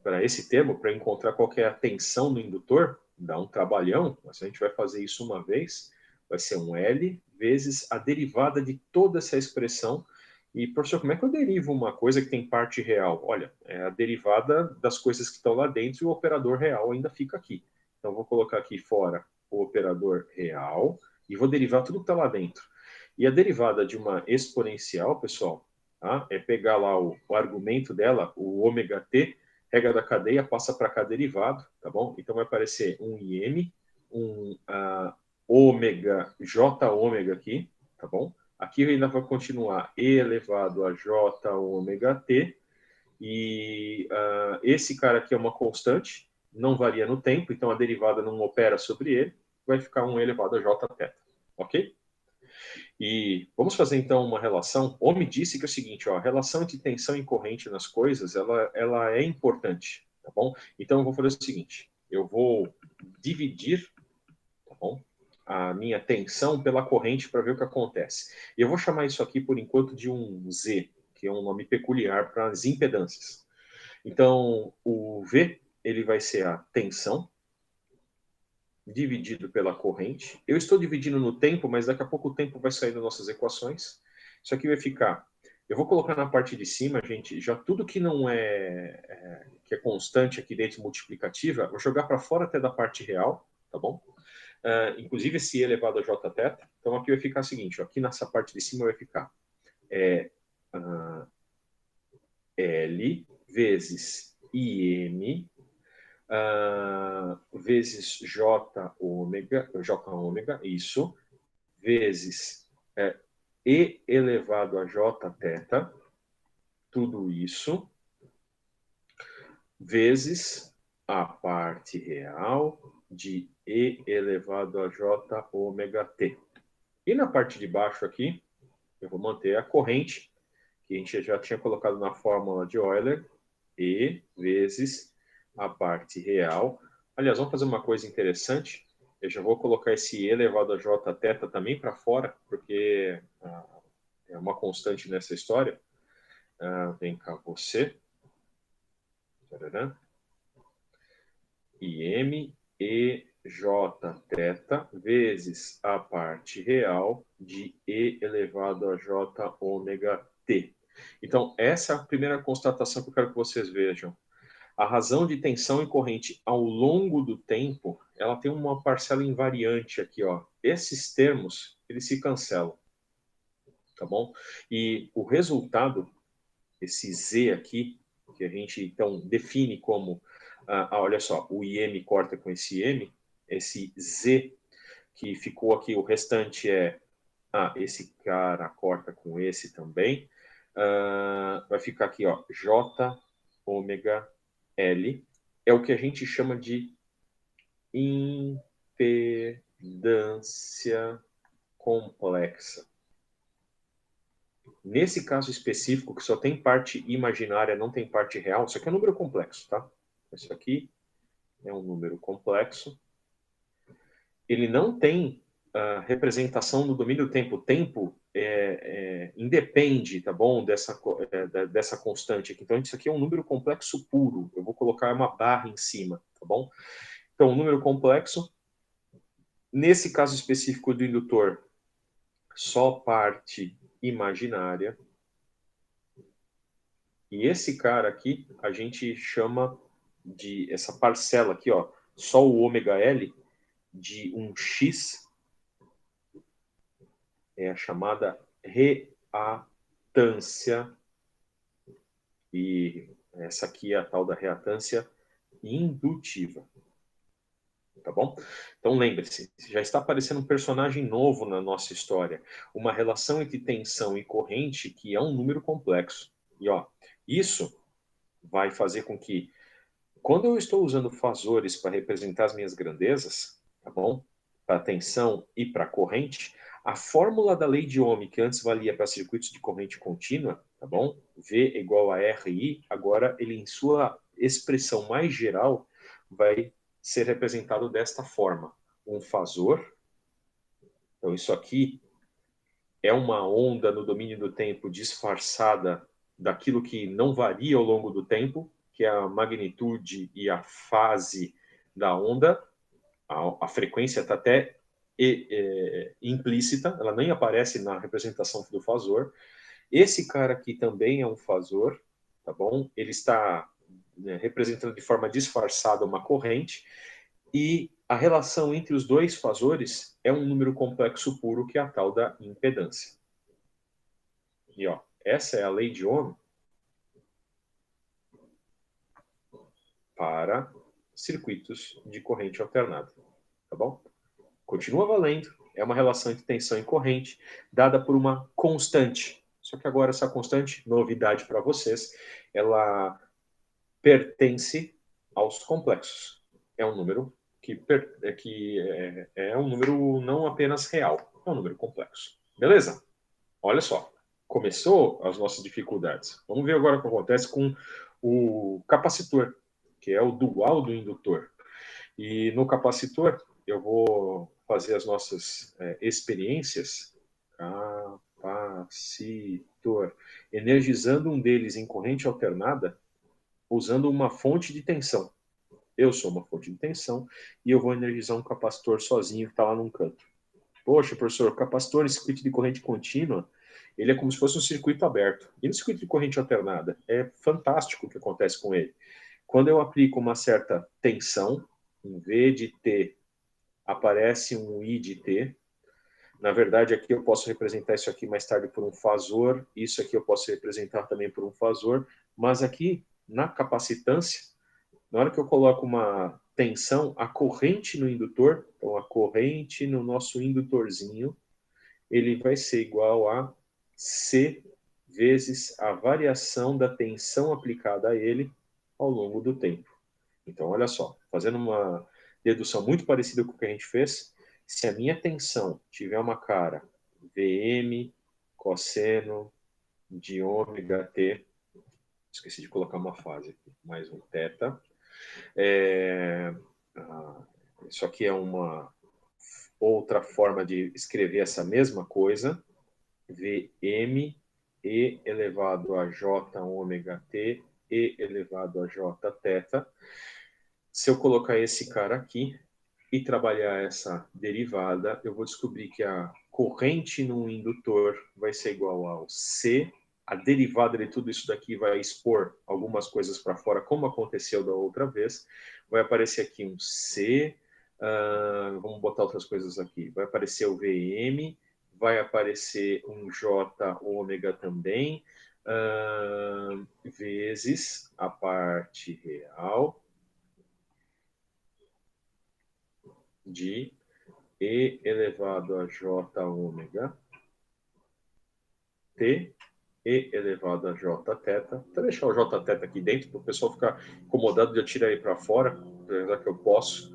para esse termo, para encontrar qual é a tensão do indutor, dá um trabalhão, mas a gente vai fazer isso uma vez, vai ser um L vezes a derivada de toda essa expressão. E, professor, como é que eu derivo uma coisa que tem parte real? Olha, é a derivada das coisas que estão lá dentro e o operador real ainda fica aqui. Então, eu vou colocar aqui fora o operador real e vou derivar tudo que está lá dentro. E a derivada de uma exponencial, pessoal, tá? É pegar lá o argumento dela, o ômega t, regra da cadeia, passa para cá derivado, tá bom? Então vai aparecer um IM, um ômega, J ômega aqui, tá bom? Aqui ainda vai continuar E elevado a J ômega T, e esse cara aqui é uma constante, não varia no tempo, então a derivada não opera sobre ele, vai ficar um E elevado a J θ, ok? E vamos fazer então uma relação. Ohm disse que é o seguinte, ó, a relação entre tensão e corrente nas coisas, ela é importante, tá bom? Então eu vou fazer o seguinte, eu vou dividir bom? A minha tensão pela corrente para ver o que acontece. E eu vou chamar isso aqui, por enquanto, de um Z, que é um nome peculiar para as impedâncias. Então, o V, ele vai ser a tensão, dividido pela corrente. Eu estou dividindo no tempo, mas daqui a pouco o tempo vai sair das nossas equações. Isso aqui vai ficar... Eu vou colocar na parte de cima, gente, já tudo que não que é constante aqui dentro, multiplicativa, vou jogar para fora até da parte real, tá bom? Inclusive esse E elevado a J teta. Então aqui vai ficar o seguinte, ó, aqui nessa parte de cima vai ficar L vezes IM vezes J ômega, isso, vezes E elevado a J teta, tudo isso, vezes a parte real de E elevado a J ômega T. E na parte de baixo aqui, eu vou manter a corrente, que a gente já tinha colocado na fórmula de Euler, E vezes a parte real. Aliás, vamos fazer uma coisa interessante. Eu já vou colocar esse E elevado a J teta também para fora, porque é uma constante nessa história. Vem cá você. IM E J teta vezes a parte real de E elevado a J ômega T. Então, essa é a primeira constatação que eu quero que vocês vejam. A razão de tensão e corrente ao longo do tempo, ela tem uma parcela invariante aqui, ó. Esses termos, eles se cancelam, tá bom? E o resultado, esse Z aqui, que a gente então define como, olha só, o IM corta com esse M, esse Z que ficou aqui, o restante esse cara corta com esse também, vai ficar aqui, ó, J ômega L, é o que a gente chama de impedância complexa. Nesse caso específico, que só tem parte imaginária, não tem parte real, isso aqui é um número complexo, tá? Isso aqui é um número complexo. Ele não tem representação no domínio do tempo. O tempo independe, tá bom, dessa constante aqui. Então, isso aqui é um número complexo puro. Eu vou colocar uma barra em cima, tá bom? Então, um número complexo. Nesse caso específico do indutor, só parte imaginária. E esse cara aqui, a gente chama de, essa parcela aqui, ó, só o ômega L, de um X, é a chamada reatância. E essa aqui é a tal da reatância indutiva. Tá bom? Então lembre-se, já está aparecendo um personagem novo na nossa história. Uma relação entre tensão e corrente que é um número complexo. E ó, isso vai fazer com que, quando eu estou usando fasores para representar as minhas grandezas, tá bom? Para tensão e para corrente, a fórmula da lei de Ohm, que antes valia para circuitos de corrente contínua, tá bom? V igual a RI, agora ele em sua expressão mais geral vai ser representado desta forma. Um fasor, então isso aqui é uma onda no domínio do tempo disfarçada daquilo que não varia ao longo do tempo, que é a magnitude e a fase da onda. A frequência está até implícita, ela nem aparece na representação do fasor. Esse cara aqui também é um fasor, tá bom? Ele está representando de forma disfarçada uma corrente, e a relação entre os dois fasores é um número complexo puro, que é a tal da impedância. E ó, essa é a lei de Ohm para circuitos de corrente alternada, tá bom? Continua valendo, é uma relação entre tensão e corrente, dada por uma constante. Só que agora essa constante, novidade para vocês, ela pertence aos complexos. É um número que é um número não apenas real, é um número complexo. Beleza? Olha só, começou as nossas dificuldades. Vamos ver agora o que acontece com o capacitor, que é o dual do indutor. E no capacitor, eu vou fazer as nossas experiências, capacitor, energizando um deles em corrente alternada, usando uma fonte de tensão. Eu sou uma fonte de tensão e eu vou energizar um capacitor sozinho que está lá num canto. Poxa, professor, o capacitor em circuito de corrente contínua, ele é como se fosse um circuito aberto. E no circuito de corrente alternada, é fantástico o que acontece com ele. Quando eu aplico uma certa tensão, em V de T, aparece um I de T. Na verdade, aqui eu posso representar isso aqui mais tarde por um fasor, isso aqui eu posso representar também por um fasor, mas aqui, na capacitância, na hora que eu coloco uma tensão, a corrente no indutor, então a corrente no nosso indutorzinho, ele vai ser igual a C vezes a variação da tensão aplicada a ele ao longo do tempo. Então, olha só, fazendo uma dedução muito parecida com o que a gente fez, se a minha tensão tiver uma cara Vm cosseno de ômega t, esqueci de colocar uma fase aqui, mais um θ, isso aqui é uma outra forma de escrever essa mesma coisa, Vm e elevado a j ômega t e elevado a j θ. Se eu colocar esse cara aqui e trabalhar essa derivada, eu vou descobrir que a corrente no indutor vai ser igual ao C. A derivada de tudo isso daqui vai expor algumas coisas para fora, como aconteceu da outra vez. Vai aparecer aqui um C, vamos botar outras coisas aqui. Vai aparecer o Vm, vai aparecer um J ômega também, vezes a parte real de E elevado a J ômega T E elevado a J θ. Vou deixar o J θ aqui dentro para o pessoal ficar incomodado de eu tirar ele para fora, já que eu posso.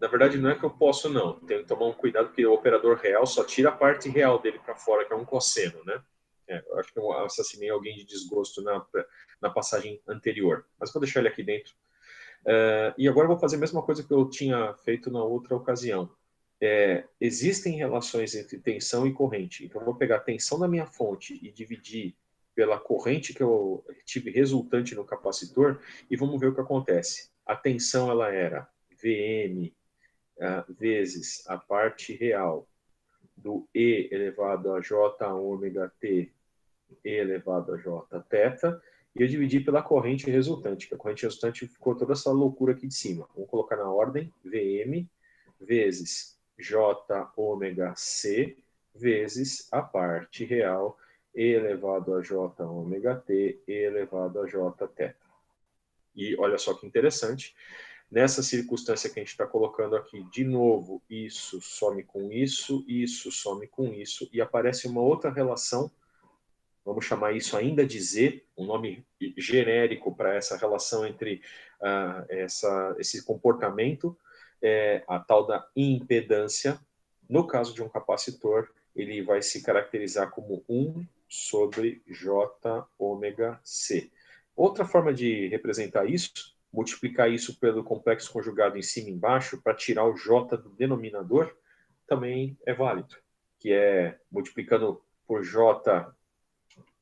Na verdade, não é que eu posso, não. Tenho que tomar um cuidado, porque o operador real só tira a parte real dele para fora, que é um cosseno, né? Eu acho que eu assassinei alguém de desgosto na passagem anterior. Mas vou deixar ele aqui dentro. E agora eu vou fazer a mesma coisa que eu tinha feito na outra ocasião. Existem relações entre tensão e corrente. Então, eu vou pegar a tensão da minha fonte e dividir pela corrente que eu tive resultante no capacitor e vamos ver o que acontece. A tensão ela era Vm vezes a parte real do E elevado a J ômega T E elevado a J θ, e eu dividi pela corrente resultante, que a corrente resultante ficou toda essa loucura aqui de cima. Vamos colocar na ordem, Vm vezes J ômega C vezes a parte real E elevado a J ômega T E elevado a J θ. E olha só que interessante, nessa circunstância que a gente está colocando aqui, de novo, isso some com isso some com isso, e aparece uma outra relação, vamos chamar isso ainda de Z, um nome genérico para essa relação entre esse comportamento, a tal da impedância. No caso de um capacitor, ele vai se caracterizar como 1 sobre J ômega C. Outra forma de representar isso, multiplicar isso pelo complexo conjugado em cima e embaixo para tirar o J do denominador, também é válido, que é multiplicando por J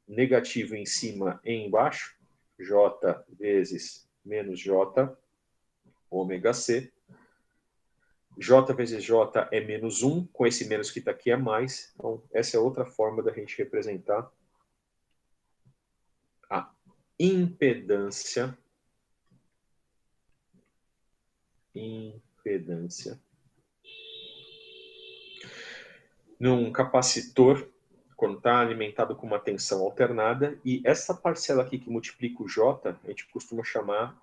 negativo em cima e embaixo, J vezes menos J, ômega C. J vezes J é menos 1, com esse menos que está aqui é mais. Então, essa é outra forma da gente representar a impedância. Num capacitor, quando está alimentado com uma tensão alternada, e essa parcela aqui que multiplica o J, a gente costuma chamar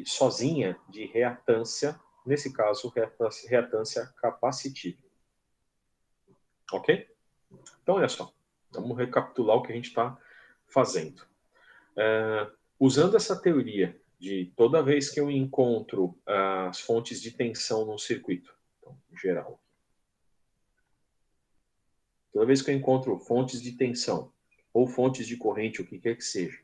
sozinha de reatância, nesse caso, reatância capacitiva. Ok? Então, olha só, vamos recapitular o que a gente está fazendo. Usando essa teoria de toda vez que eu encontro as fontes de tensão num circuito, então, geral, toda vez que eu encontro fontes de tensão ou fontes de corrente, o que quer que seja,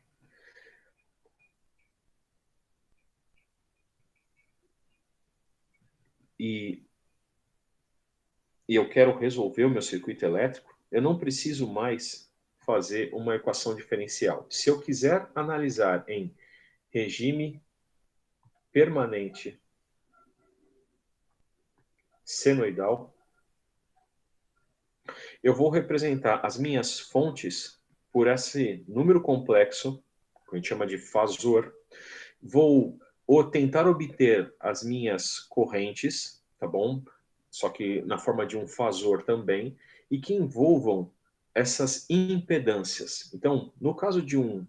e eu quero resolver o meu circuito elétrico, eu não preciso mais fazer uma equação diferencial. Se eu quiser analisar em regime permanente senoidal, eu vou representar as minhas fontes por esse número complexo, que a gente chama de fasor. Vou tentar obter as minhas correntes, tá bom? Só que na forma de um fasor também, e que envolvam essas impedâncias. Então, no caso de um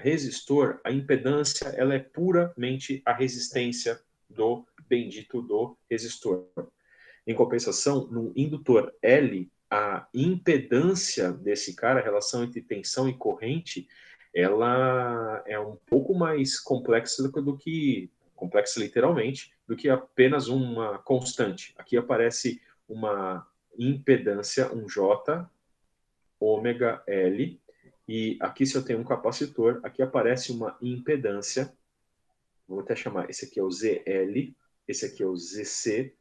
resistor, a impedância ela é puramente a resistência do bendito do resistor. Em compensação, no indutor L, a impedância desse cara, a relação entre tensão e corrente, ela é um pouco mais complexa do que complexa literalmente, do que apenas uma constante. Aqui aparece uma impedância, um J, ômega L, e aqui se eu tenho um capacitor, aqui aparece uma impedância, vou até chamar, esse aqui é o ZL, esse aqui é o ZC,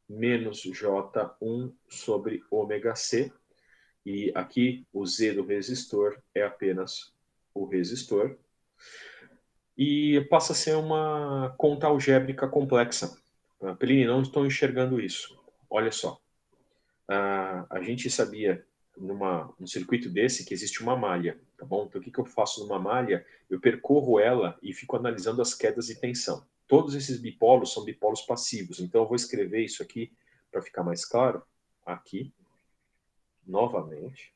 menos J1 sobre ômega C, e aqui o Z do resistor é apenas o resistor, e passa a ser uma conta algébrica complexa. Perini, não estou enxergando isso. Olha só, a gente sabia num circuito desse que existe uma malha, tá bom? Então o que eu faço numa malha? Eu percorro ela e fico analisando as quedas de tensão. Todos esses bipolos são bipolos passivos, então eu vou escrever isso aqui para ficar mais claro. Aqui, novamente,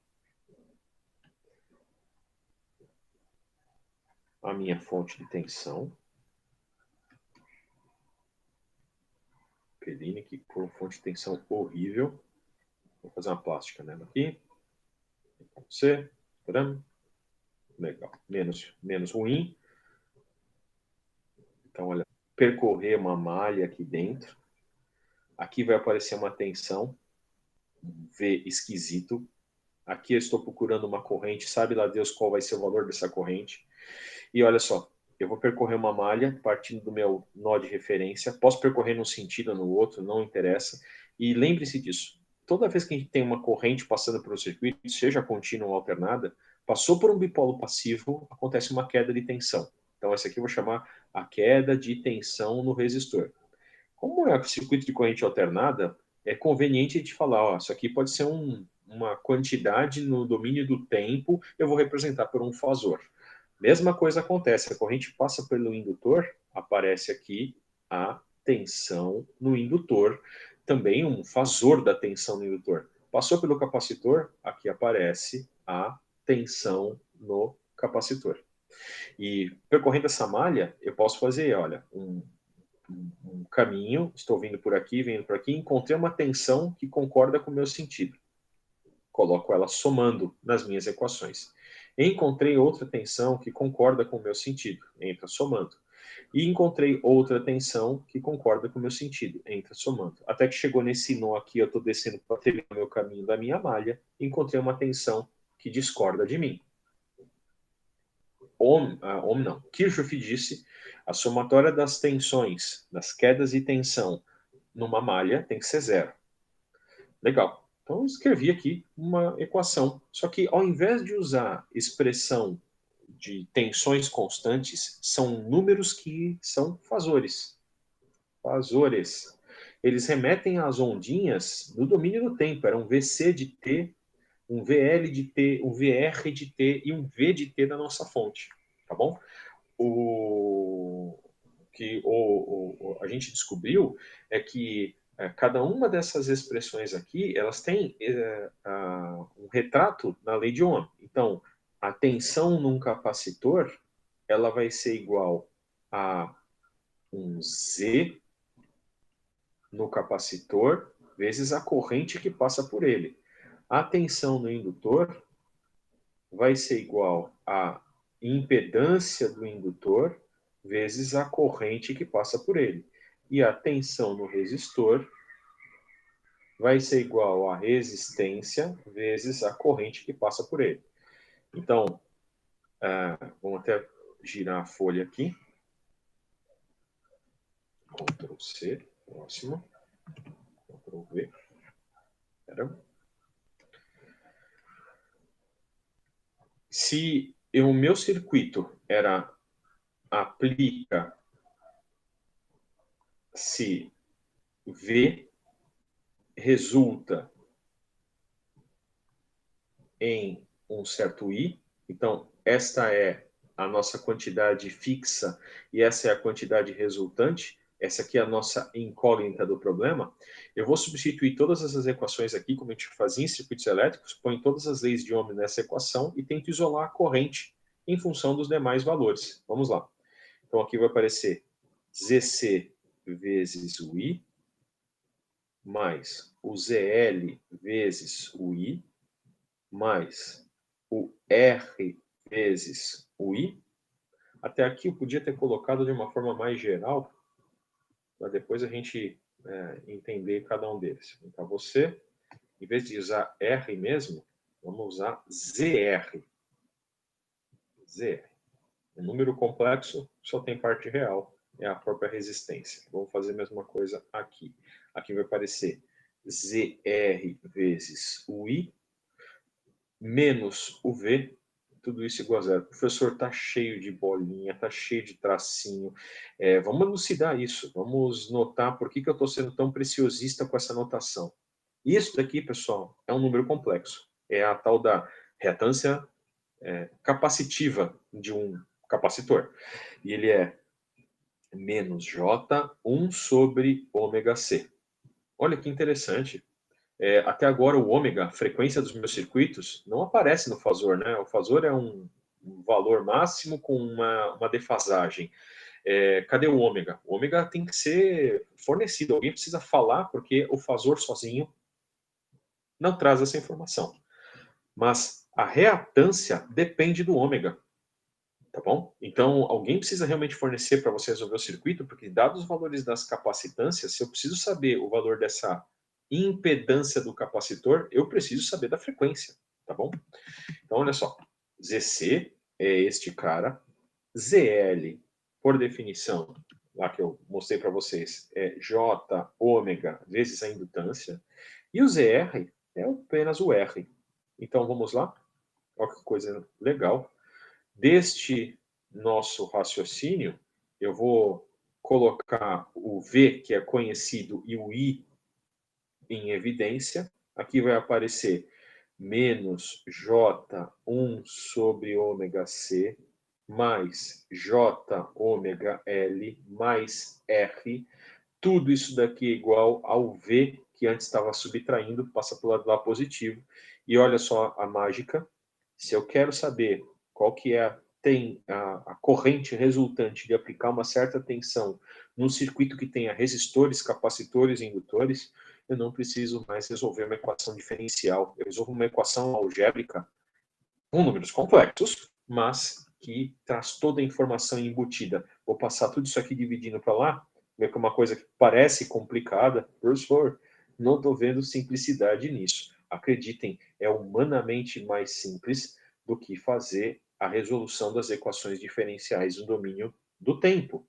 a minha fonte de tensão. Perini, que com fonte de tensão horrível. Vou fazer uma plástica nela aqui. C. Legal. Menos ruim. Então, olha, percorrer uma malha aqui dentro. Aqui vai aparecer uma tensão. V esquisito. Aqui eu estou procurando uma corrente. Sabe lá Deus qual vai ser o valor dessa corrente. E olha só, eu vou percorrer uma malha partindo do meu nó de referência. Posso percorrer num sentido ou no outro, não interessa. E lembre-se disso. Toda vez que a gente tem uma corrente passando pelo circuito, seja contínua ou alternada, passou por um bipolo passivo, acontece uma queda de tensão. Então, essa aqui eu vou chamar a queda de tensão no resistor. Como é circuito de corrente alternada, é conveniente a gente falar, ó, isso aqui pode ser uma quantidade no domínio do tempo, eu vou representar por um fasor. Mesma coisa acontece, a corrente passa pelo indutor, aparece aqui a tensão no indutor, também um fasor da tensão no indutor. Passou pelo capacitor, aqui aparece a tensão no capacitor. E percorrendo essa malha, eu posso fazer, olha, um caminho, estou vindo por aqui, encontrei uma tensão que concorda com o meu sentido. Coloco ela somando nas minhas equações. Encontrei outra tensão que concorda com o meu sentido, entra somando. E encontrei outra tensão que concorda com o meu sentido, entra somando. Até que chegou nesse nó aqui, eu estou descendo para terminar o meu caminho da minha malha, encontrei uma tensão que discorda de mim. Kirchhoff disse, a somatória das tensões, das quedas de tensão numa malha tem que ser zero. Legal. Então, eu escrevi aqui uma equação. Só que, ao invés de usar expressão de tensões constantes, são números que são fasores. Fasores. Eles remetem às ondinhas do domínio do tempo. Era um VC de T, um VL de T, um VR de T e um V de T da nossa fonte. Tá bom? O que a gente descobriu é que cada uma dessas expressões aqui, elas têm um retrato na lei de Ohm. Então, a tensão num capacitor, ela vai ser igual a um Z no capacitor vezes a corrente que passa por ele. A tensão no indutor vai ser igual a impedância do indutor vezes a corrente que passa por ele. E a tensão no resistor vai ser igual a resistência vezes a corrente que passa por ele. Então, vamos até girar a folha aqui. Ctrl C. Próximo. Ctrl V. Espera. Se o meu circuito era aplica se V resulta em um certo I, então esta é a nossa quantidade fixa e essa é a quantidade resultante, essa aqui é a nossa incógnita do problema, eu vou substituir todas essas equações aqui, como a gente fazia em circuitos elétricos, põe todas as leis de Ohm nessa equação e tento isolar a corrente em função dos demais valores. Vamos lá. Então aqui vai aparecer ZC vezes o I, mais o ZL vezes o I, mais o R vezes o I. Até aqui eu podia ter colocado de uma forma mais geral, para depois a gente entender cada um deles. Então, você, em vez de usar R mesmo, vamos usar ZR. ZR. Um número complexo só tem parte real, é a própria resistência. Vamos fazer a mesma coisa aqui. Aqui vai aparecer ZR vezes o I, menos o V, tudo isso igual a zero. O professor está cheio de bolinha, está cheio de tracinho. Vamos elucidar isso, vamos notar por que eu estou sendo tão preciosista com essa notação. Isso daqui, pessoal, é um número complexo. É a tal da reatância capacitiva de um capacitor. E ele é menos J1 sobre ômega C. Olha que interessante. Até agora o ômega, a frequência dos meus circuitos, não aparece no fasor, né? O fasor é um valor máximo com uma defasagem. Cadê o ômega? O ômega tem que ser fornecido. Alguém precisa falar, porque o fasor sozinho não traz essa informação. Mas a reatância depende do ômega. Tá bom? Então, alguém precisa realmente fornecer para você resolver o circuito, porque dados os valores das capacitâncias, se eu preciso saber o valor dessa impedância do capacitor, eu preciso saber da frequência, tá bom? Então, olha só, ZC é este cara, ZL, por definição, lá que eu mostrei para vocês, é J ômega vezes a indutância, e o ZR é apenas o R. Então, vamos lá? Olha que coisa legal. Deste nosso raciocínio, eu vou colocar o V, que é conhecido, e o I em evidência. Aqui vai aparecer menos J1 sobre ômega C, mais J ômega L, mais R. Tudo isso daqui é igual ao V, que antes estava subtraindo, passa para o lado lá positivo. E olha só a mágica. Se eu quero saber qual que é a corrente resultante de aplicar uma certa tensão num circuito que tenha resistores, capacitores e indutores, eu não preciso mais resolver uma equação diferencial. Eu resolvo uma equação algébrica com números complexos, mas que traz toda a informação embutida. Vou passar tudo isso aqui dividindo para lá, ver que é uma coisa que parece complicada. Professor, não estou vendo simplicidade nisso. Acreditem, é humanamente mais simples do que fazer a resolução das equações diferenciais no domínio do tempo.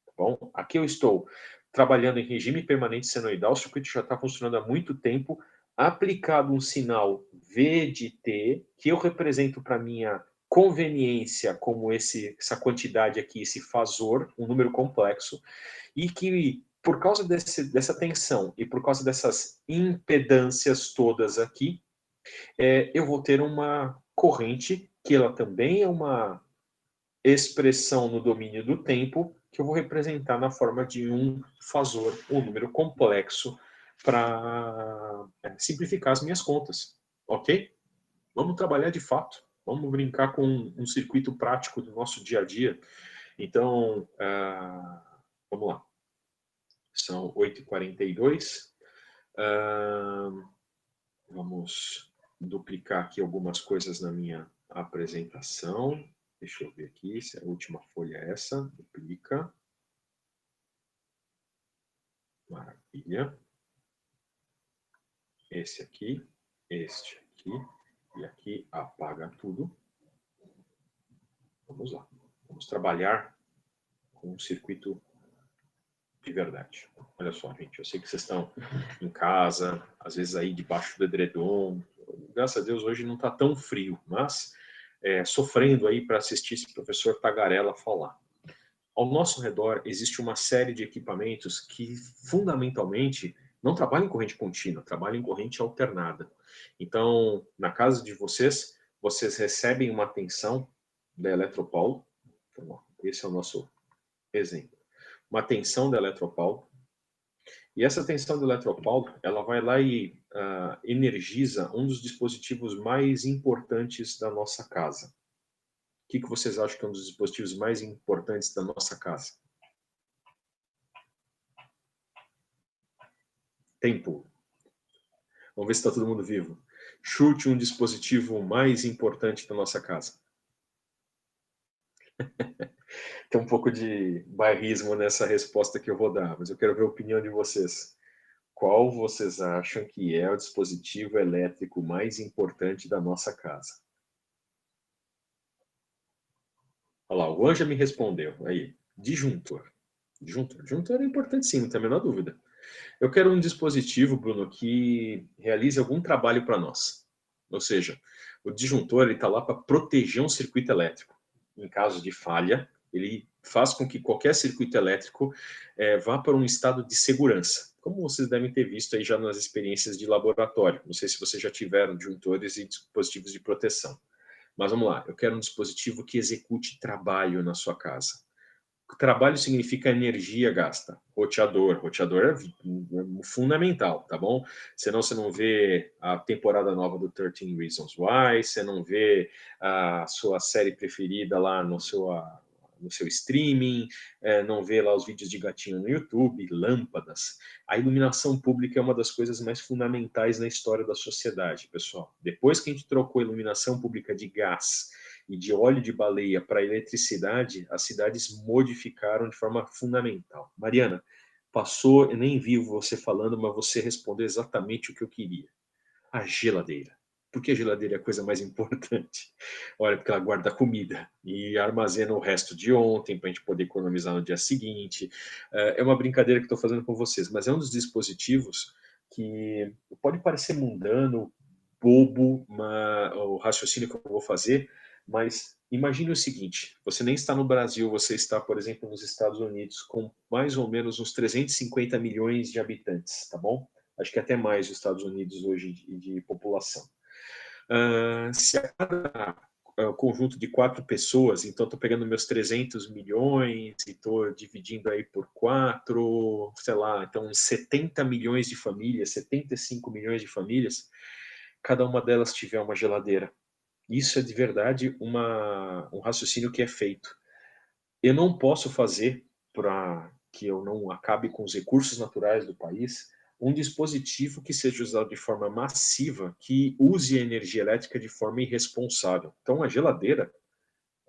Tá bom? Aqui eu estou trabalhando em regime permanente senoidal, o circuito já está funcionando há muito tempo, aplicado um sinal V de T, que eu represento para minha conveniência como essa quantidade aqui, esse fasor, um número complexo, e que por causa dessa tensão e por causa dessas impedâncias todas aqui, eu vou ter uma corrente, que ela também é uma expressão no domínio do tempo, que eu vou representar na forma de um fasor, um número complexo, para simplificar as minhas contas, ok? Vamos trabalhar de fato, vamos brincar com um circuito prático do nosso dia a dia. Então, vamos lá. São 8h42. Vamos duplicar aqui algumas coisas na minha apresentação. Deixa eu ver aqui se a última folha é essa. Duplica. Maravilha. Esse aqui, este aqui, e aqui apaga tudo. Vamos lá. Vamos trabalhar com um circuito verdade. Olha só, gente, eu sei que vocês estão em casa, às vezes aí debaixo do edredom. Graças a Deus hoje não está tão frio, mas sofrendo aí para assistir esse professor tagarela falar. Ao nosso redor existe uma série de equipamentos que fundamentalmente não trabalham em corrente contínua, trabalham em corrente alternada. Então, na casa de vocês, vocês recebem uma tensão da Eletropaulo. Esse é o nosso exemplo. Uma tensão da Eletropaulo. E essa tensão do Eletropaulo, ela vai lá e energiza um dos dispositivos mais importantes da nossa casa. O que vocês acham que é um dos dispositivos mais importantes da nossa casa? Tempo. Vamos ver se está todo mundo vivo. Chute um dispositivo mais importante da nossa casa. Tem um pouco de bairrismo nessa resposta que eu vou dar, mas eu quero ver a opinião de vocês. Qual vocês acham que é o dispositivo elétrico mais importante da nossa casa? Olha lá, o Anja me respondeu. Aí, disjuntor. Disjuntor é importante sim, não tem a menor dúvida. Eu quero um dispositivo, Bruno, que realize algum trabalho para nós. Ou seja, o disjuntor está lá para proteger um circuito elétrico. Em caso de falha, ele faz com que qualquer circuito elétrico vá para um estado de segurança. Como vocês devem ter visto aí já nas experiências de laboratório. Não sei se vocês já tiveram disjuntores e dispositivos de proteção. Mas vamos lá, eu quero um dispositivo que execute trabalho na sua casa. Trabalho significa energia gasta. Roteador. Roteador é fundamental, tá bom? Senão você não vê a temporada nova do 13 Reasons Why, você não vê a sua série preferida lá no seu streaming, não vê lá os vídeos de gatinho no YouTube, lâmpadas. A iluminação pública é uma das coisas mais fundamentais na história da sociedade, pessoal. Depois que a gente trocou a iluminação pública de gás e de óleo de baleia para eletricidade, as cidades modificaram de forma fundamental. Mariana, passou, eu nem vi você falando, mas você respondeu exatamente o que eu queria. A geladeira. Por que a geladeira é a coisa mais importante? Olha, porque ela guarda comida e armazena o resto de ontem para a gente poder economizar no dia seguinte. É uma brincadeira que estou fazendo com vocês, mas é um dos dispositivos que pode parecer mundano, bobo, o raciocínio que eu vou fazer, mas imagine o seguinte, você nem está no Brasil, você está, por exemplo, nos Estados Unidos, com mais ou menos uns 350 milhões de habitantes, tá bom? Acho que até mais os Estados Unidos hoje de população. Se a cada conjunto de 4 pessoas, então estou pegando meus 300 milhões e estou dividindo aí por 4, sei lá, então 70 milhões de famílias, 75 milhões de famílias, cada uma delas tiver uma geladeira. Isso é de verdade um raciocínio que é feito. Eu não posso fazer, para que eu não acabe com os recursos naturais do país, um dispositivo que seja usado de forma massiva, que use a energia elétrica de forma irresponsável. Então, a geladeira,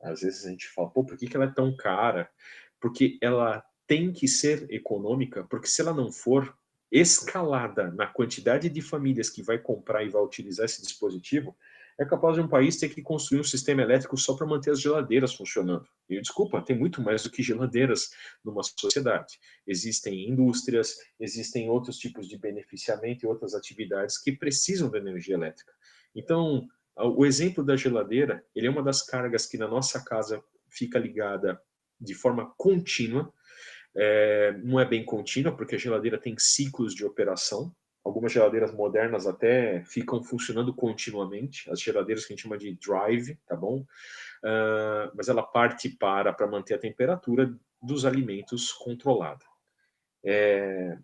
às vezes a gente fala, pô, por que ela é tão cara? Porque ela tem que ser econômica, porque se ela não for escalada na quantidade de famílias que vai comprar e vai utilizar esse dispositivo, é capaz de um país ter que construir um sistema elétrico só para manter as geladeiras funcionando. E desculpa, tem muito mais do que geladeiras numa sociedade. Existem indústrias, existem outros tipos de beneficiamento e outras atividades que precisam da energia elétrica. Então, o exemplo da geladeira, ele é uma das cargas que na nossa casa fica ligada de forma contínua. Não é bem contínua, porque a geladeira tem ciclos de operação. Algumas geladeiras modernas até ficam funcionando continuamente, as geladeiras que a gente chama de drive, tá bom? Mas ela parte para manter a temperatura dos alimentos controlada.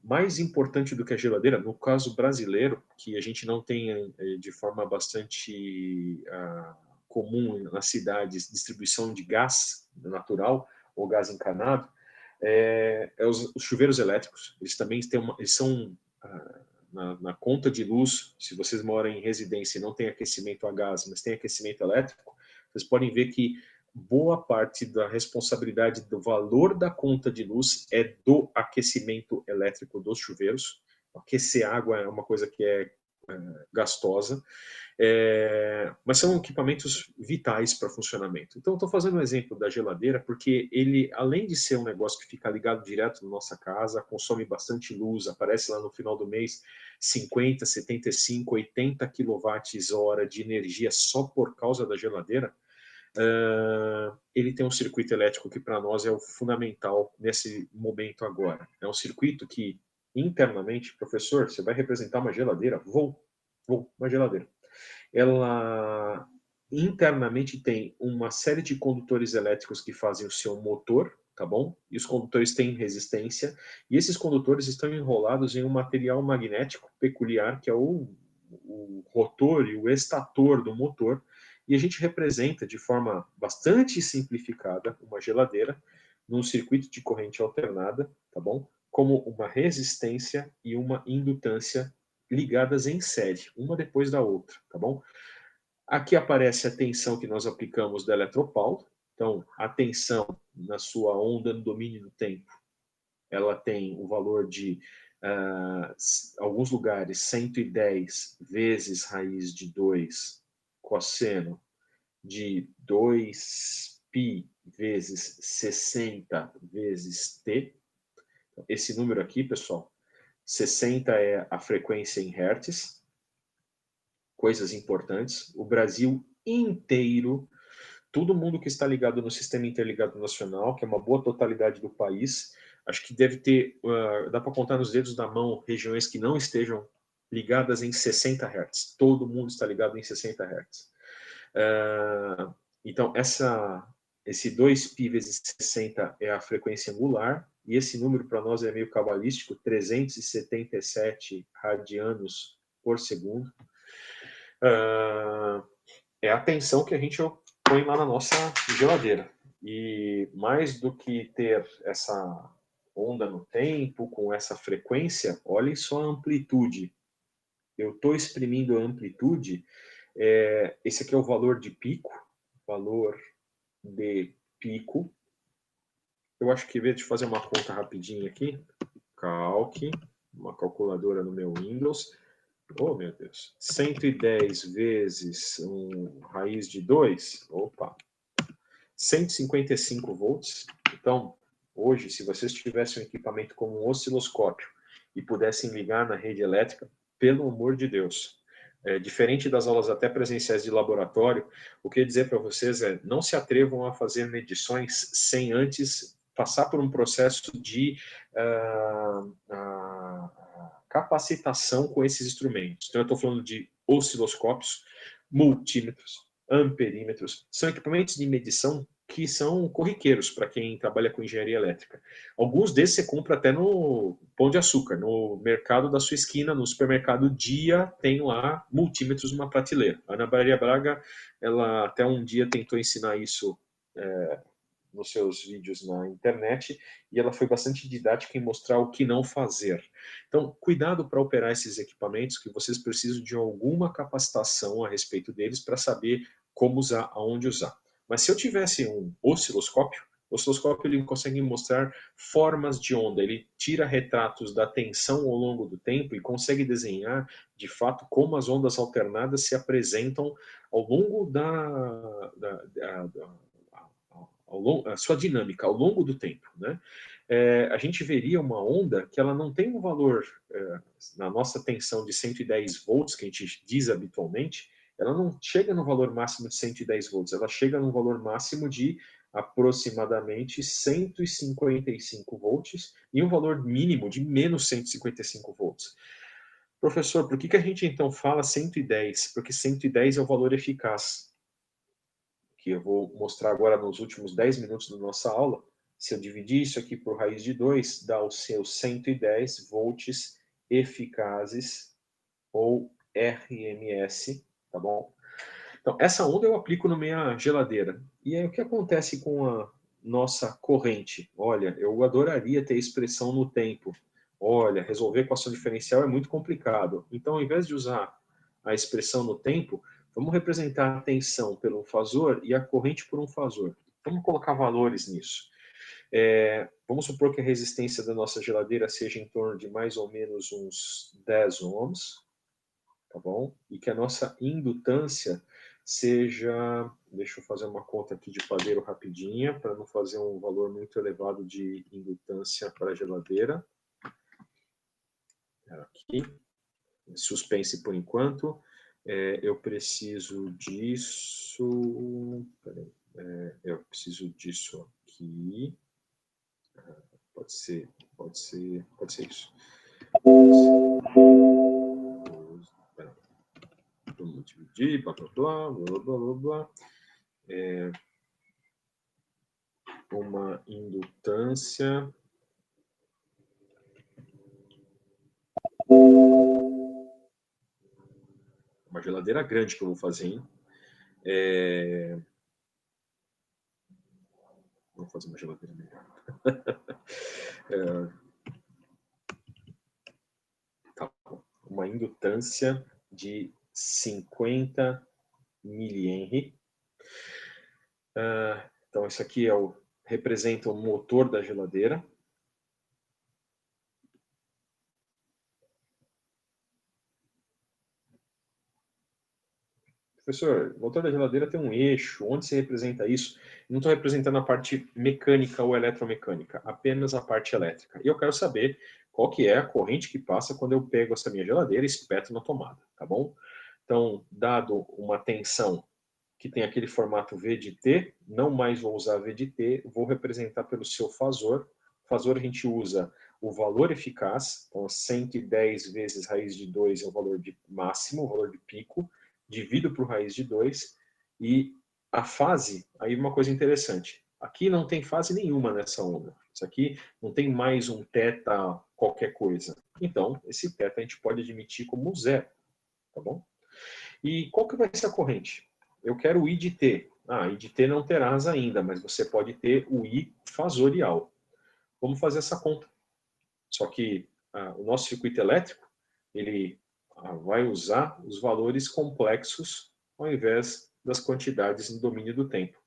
Mais importante do que a geladeira, no caso brasileiro, que a gente não tem de forma bastante comum nas cidades distribuição de gás natural ou gás encanado, os chuveiros elétricos. Eles também eles são na conta de luz. Se vocês moram em residência e não tem aquecimento a gás, mas tem aquecimento elétrico, vocês podem ver que boa parte da responsabilidade do valor da conta de luz é do aquecimento elétrico dos chuveiros. Aquecer água é uma coisa que é gastosa, mas são equipamentos vitais para funcionamento. Então, estou fazendo um exemplo da geladeira porque ele, além de ser um negócio que fica ligado direto na nossa casa, consome bastante luz, aparece lá no final do mês 50, 75, 80 kWh de energia só por causa da geladeira. Ele tem um circuito elétrico que para nós é o fundamental nesse momento agora. É um circuito que internamente, professor, você vai representar uma geladeira? Vou, uma geladeira. Ela internamente tem uma série de condutores elétricos que fazem o seu motor, tá bom? E os condutores têm resistência, e esses condutores estão enrolados em um material magnético peculiar, que é o rotor e o estator do motor, e a gente representa de forma bastante simplificada uma geladeira num circuito de corrente alternada, tá bom? Como uma resistência e uma indutância ligadas em série, uma depois da outra, tá bom? Aqui aparece a tensão que nós aplicamos da eletropaulo. Então, a tensão na sua onda no domínio do tempo, ela tem o valor de, alguns lugares, 110 vezes raiz de 2 cosseno de 2π vezes 60 vezes t. Esse número aqui, pessoal, 60 é a frequência em hertz. Coisas importantes. O Brasil inteiro, todo mundo que está ligado no Sistema Interligado Nacional, que é uma boa totalidade do país, acho que deve ter, dá para contar nos dedos da mão, regiões que não estejam ligadas em 60 Hz. Todo mundo está ligado em 60 Hz. Então, esse 2π vezes 60 é a frequência angular, e esse número para nós é meio cabalístico, 377 radianos por segundo. É a tensão que a gente põe lá na nossa geladeira. E mais do que ter essa onda no tempo, com essa frequência, olhem só a amplitude. Eu estou exprimindo a amplitude. Esse aqui é o valor de pico. Valor de pico. Eu acho que, em vez de fazer uma conta rapidinha aqui, Calc, uma calculadora no meu Windows. Oh, meu Deus. 110 vezes raiz de 2, opa, 155 volts. Então, hoje, se vocês tivessem um equipamento como um osciloscópio e pudessem ligar na rede elétrica, pelo amor de Deus, diferente das aulas até presenciais de laboratório, o que eu ia dizer para vocês é, não se atrevam a fazer medições sem antes passar por um processo de capacitação com esses instrumentos. Então, eu estou falando de osciloscópios, multímetros, amperímetros. São equipamentos de medição que são corriqueiros para quem trabalha com engenharia elétrica. Alguns desses você compra até no Pão de Açúcar, no mercado da sua esquina, no supermercado Dia, tem lá multímetros numa prateleira. A Ana Maria Braga, ela até um dia tentou ensinar isso nos seus vídeos na internet, e ela foi bastante didática em mostrar o que não fazer. Então, cuidado para operar esses equipamentos, que vocês precisam de alguma capacitação a respeito deles para saber como usar, aonde usar. Mas se eu tivesse um osciloscópio, o osciloscópio ele consegue mostrar formas de onda, ele tira retratos da tensão ao longo do tempo e consegue desenhar, de fato, como as ondas alternadas se apresentam ao longo a sua dinâmica ao longo do tempo, né? A gente veria uma onda que ela não tem um valor na nossa tensão de 110 volts, que a gente diz habitualmente, ela não chega no valor máximo de 110 volts, ela chega no valor máximo de aproximadamente 155 volts e um valor mínimo de menos 155 volts. Professor, por que a gente então fala 110? Porque 110 é o valor eficaz, que eu vou mostrar agora nos últimos 10 minutos da nossa aula. Se eu dividir isso aqui por raiz de 2, dá os seus 110 volts eficazes, ou RMS, tá bom? Então, essa onda eu aplico na minha geladeira. E aí, o que acontece com a nossa corrente? Olha, eu adoraria ter expressão no tempo. Olha, resolver equação diferencial é muito complicado. Então, ao invés de usar a expressão no tempo, vamos representar a tensão pelo fasor e a corrente por um fasor. Vamos colocar valores nisso. Vamos supor que a resistência da nossa geladeira seja em torno de mais ou menos uns 10 ohms. tá bom? E que a nossa indutância seja, deixa eu fazer uma conta aqui de padeiro rapidinha, para não fazer um valor muito elevado de indutância para a geladeira. Aqui, suspense por enquanto. Eu preciso disso, peraí, eu preciso disso aqui. Pode ser isso. Vamos dividir, blá, blá, blá, blá, blá, blá, blá. Uma indutância. Uma geladeira grande que eu vou fazer, hein? Vou fazer uma geladeira melhor. Tá bom. Uma indutância de 50 mH. Então, isso aqui representa o motor da geladeira. Professor, o motor da geladeira tem um eixo. Onde se representa isso? Não estou representando a parte mecânica ou eletromecânica, apenas a parte elétrica. E eu quero saber qual que é a corrente que passa quando eu pego essa minha geladeira e espeto na tomada, tá bom? Então, dado uma tensão que tem aquele formato V de T, não mais vou usar V de T, vou representar pelo seu fasor. Fasor a gente usa o valor eficaz, então 110 vezes raiz de 2 é o valor de máximo, o valor de pico, divido por raiz de 2, e a fase, aí uma coisa interessante, aqui não tem fase nenhuma nessa onda, isso aqui não tem mais um θ qualquer coisa, então esse θ a gente pode admitir como zero, tá bom? E qual que vai ser a corrente? Eu quero o I de T. I de T não terás ainda, mas você pode ter o I fasorial. Vamos fazer essa conta. Só que o nosso circuito elétrico, ele vai usar os valores complexos ao invés das quantidades no domínio do tempo.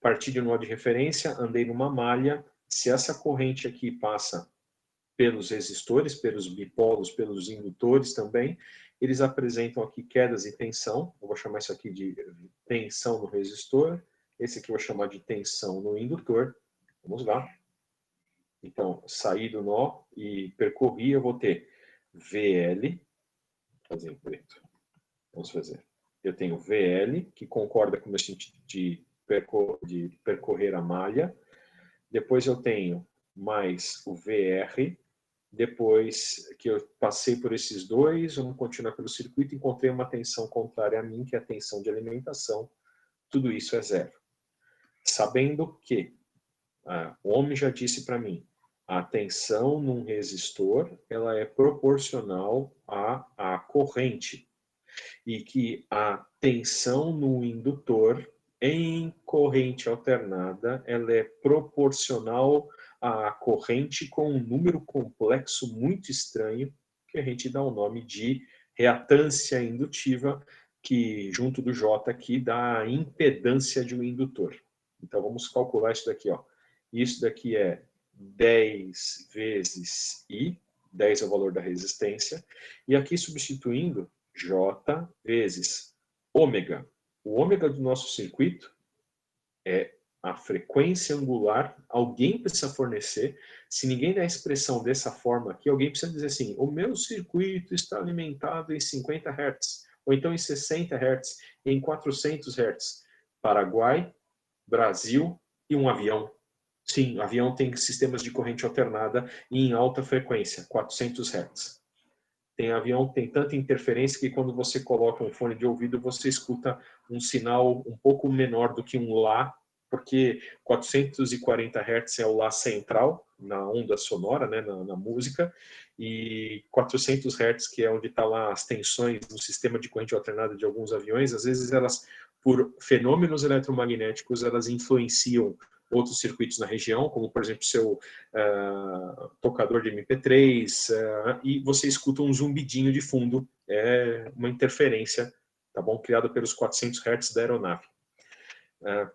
Parti de um nó de referência, andei numa malha. Se essa corrente aqui passa pelos resistores, pelos bipolos, pelos indutores também, eles apresentam aqui quedas e tensão. Eu vou chamar isso aqui de tensão no resistor. Esse aqui eu vou chamar de tensão no indutor. Vamos lá. Então, saí do nó e percorri, eu vou ter VL, vou fazer em preto. Vamos fazer. Eu tenho VL, que concorda com o meu sentido de percorrer a malha. Depois eu tenho mais o VR. Depois que eu passei por esses dois, vamos continuar pelo circuito, encontrei uma tensão contrária a mim, que é a tensão de alimentação. Tudo isso é zero. Sabendo que o homem já disse para mim, a tensão num resistor ela é proporcional à corrente. E que a tensão no indutor em corrente alternada ela é proporcional à corrente com um número complexo muito estranho, que a gente dá o nome de reatância indutiva, que junto do J aqui dá a impedância de um indutor. Então vamos calcular isso daqui, ó. Isso daqui é 10 vezes I, 10 é o valor da resistência, e aqui substituindo J vezes ômega. O ômega do nosso circuito é a frequência angular. Alguém precisa fornecer. Se ninguém der a expressão dessa forma aqui, alguém precisa dizer assim, o meu circuito está alimentado em 50 Hz, ou então em 60 Hz, em 400 Hz. Paraguai, Brasil e um avião. Sim, avião tem sistemas de corrente alternada em alta frequência, 400 Hz. Tem avião que tem tanta interferência que quando você coloca um fone de ouvido, você escuta um sinal um pouco menor do que um Lá, porque 440 Hz é o Lá central, na onda sonora, né, na música, e 400 Hz, que é onde está lá as tensões no sistema de corrente alternada de alguns aviões, às vezes elas, por fenômenos eletromagnéticos, elas influenciam outros circuitos na região, como por exemplo seu tocador de MP3, e você escuta um zumbidinho de fundo, é uma interferência, tá bom? Criada pelos 400 Hz da aeronave.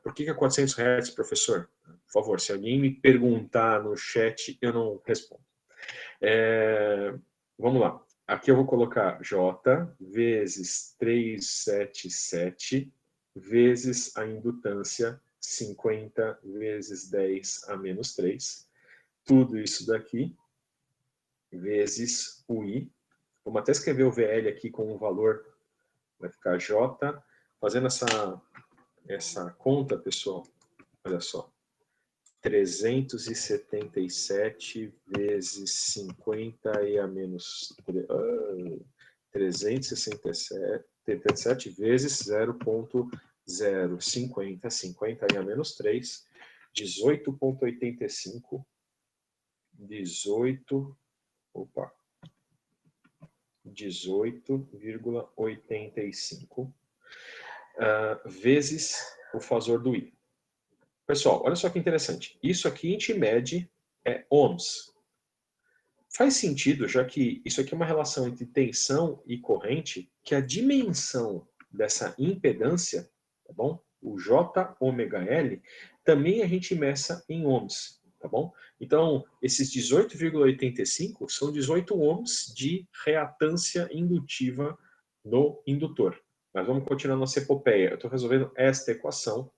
Por que é 400 Hz, professor? Por favor, se alguém me perguntar no chat, eu não respondo. Vamos lá. Aqui eu vou colocar J vezes 377 vezes a indutância 50 vezes 10 a menos 3. Tudo isso daqui vezes o I. Vamos até escrever o VL aqui com um valor, vai ficar J. Fazendo essa conta, pessoal, olha só. 377 vezes 50 e a menos 367 vezes 0,050, 50 e a menos 3, 18,85, 18,85 vezes o fasor do I. Pessoal, olha só que interessante. Isso aqui a gente mede ohms. Faz sentido, já que isso aqui é uma relação entre tensão e corrente, que a dimensão dessa impedância, tá bom? O J ômega L, também a gente meça em ohms, tá bom? Então, esses 18,85 são 18 ohms de reatância indutiva no indutor. Mas vamos continuar nossa epopeia. Eu estou resolvendo esta equação.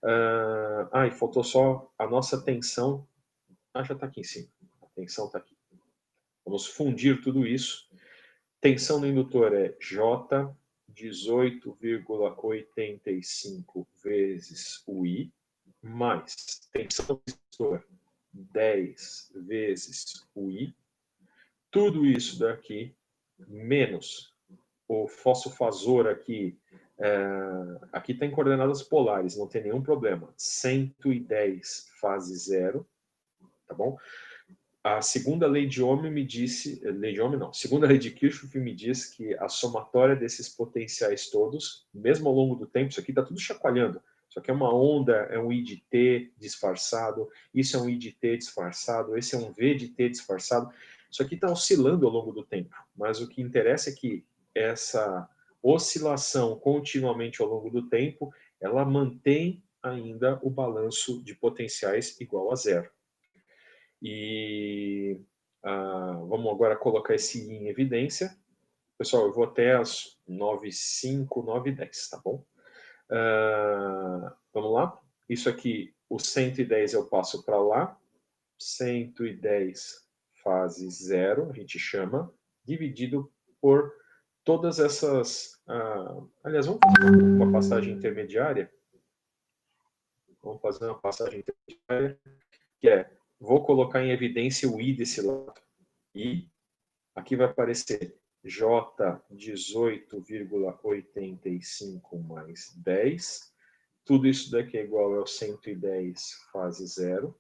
E faltou só a nossa tensão. Já está aqui em cima. A tensão está aqui. Vamos fundir tudo isso. Tensão no indutor é J 18,85 vezes o I, mais tensão no indutor 10 vezes o I. Tudo isso daqui, menos o fosfofasor aqui. Aqui está em coordenadas polares, não tem nenhum problema. 110 fase zero, tá bom? A segunda lei de Ohm me disse, segunda lei de Kirchhoff me diz que a somatória desses potenciais todos, mesmo ao longo do tempo, isso aqui está tudo chacoalhando. Isso aqui é uma onda, é um I de T disfarçado, isso é um I de T disfarçado, esse é um V de T disfarçado. Isso aqui está oscilando ao longo do tempo, mas o que interessa é que essa oscilação continuamente ao longo do tempo, ela mantém ainda o balanço de potenciais igual a zero. E vamos agora colocar esse I em evidência. Pessoal, eu vou até as 9h05, 9h10, tá bom? Vamos lá? Isso aqui, o 110 eu passo para lá. 110 fase zero, a gente chama, dividido por todas essas... aliás, vamos fazer uma passagem intermediária. Vamos fazer uma passagem intermediária, que é, vou colocar em evidência o I desse lado. E aqui vai aparecer J 18,85 mais 10. Tudo isso daqui é igual ao 110 fase zero.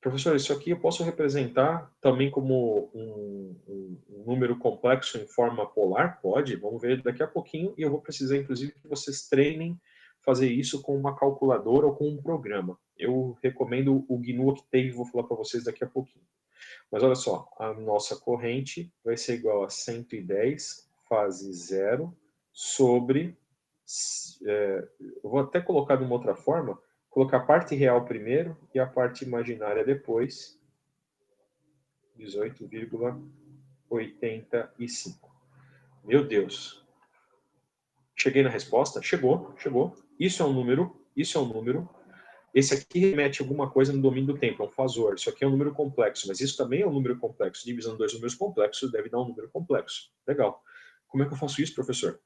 Professor, isso aqui eu posso representar também como um número complexo em forma polar? Pode, vamos ver daqui a pouquinho. E eu vou precisar, inclusive, que vocês treinem fazer isso com uma calculadora ou com um programa. Eu recomendo o GNU Octave, vou falar para vocês daqui a pouquinho. Mas olha só, a nossa corrente vai ser igual a 110 fase zero sobre... eu vou até colocar de uma outra forma, colocar a parte real primeiro e a parte imaginária depois. 18,85. Meu Deus. Cheguei na resposta? Chegou. Isso é um número, isso é um número. Esse aqui remete a alguma coisa no domínio do tempo, é um fasor. Isso aqui é um número complexo, mas isso também é um número complexo. Divisão de dois números complexos deve dar um número complexo. Legal. Como é que eu faço isso, professor?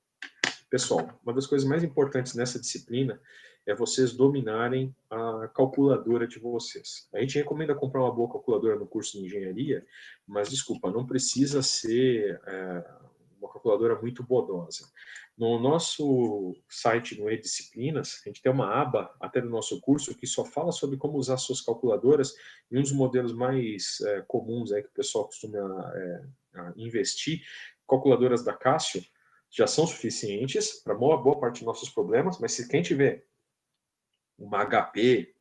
Pessoal, uma das coisas mais importantes nessa disciplina é vocês dominarem a calculadora de vocês. A gente recomenda comprar uma boa calculadora no curso de engenharia, mas, desculpa, não precisa ser uma calculadora muito bodosa. No nosso site, no E-Disciplinas, a gente tem uma aba, até no nosso curso, que só fala sobre como usar suas calculadoras, e um dos modelos mais comuns que o pessoal costuma investir, calculadoras da Casio, já são suficientes para boa parte dos nossos problemas, mas se quem tiver uma HP,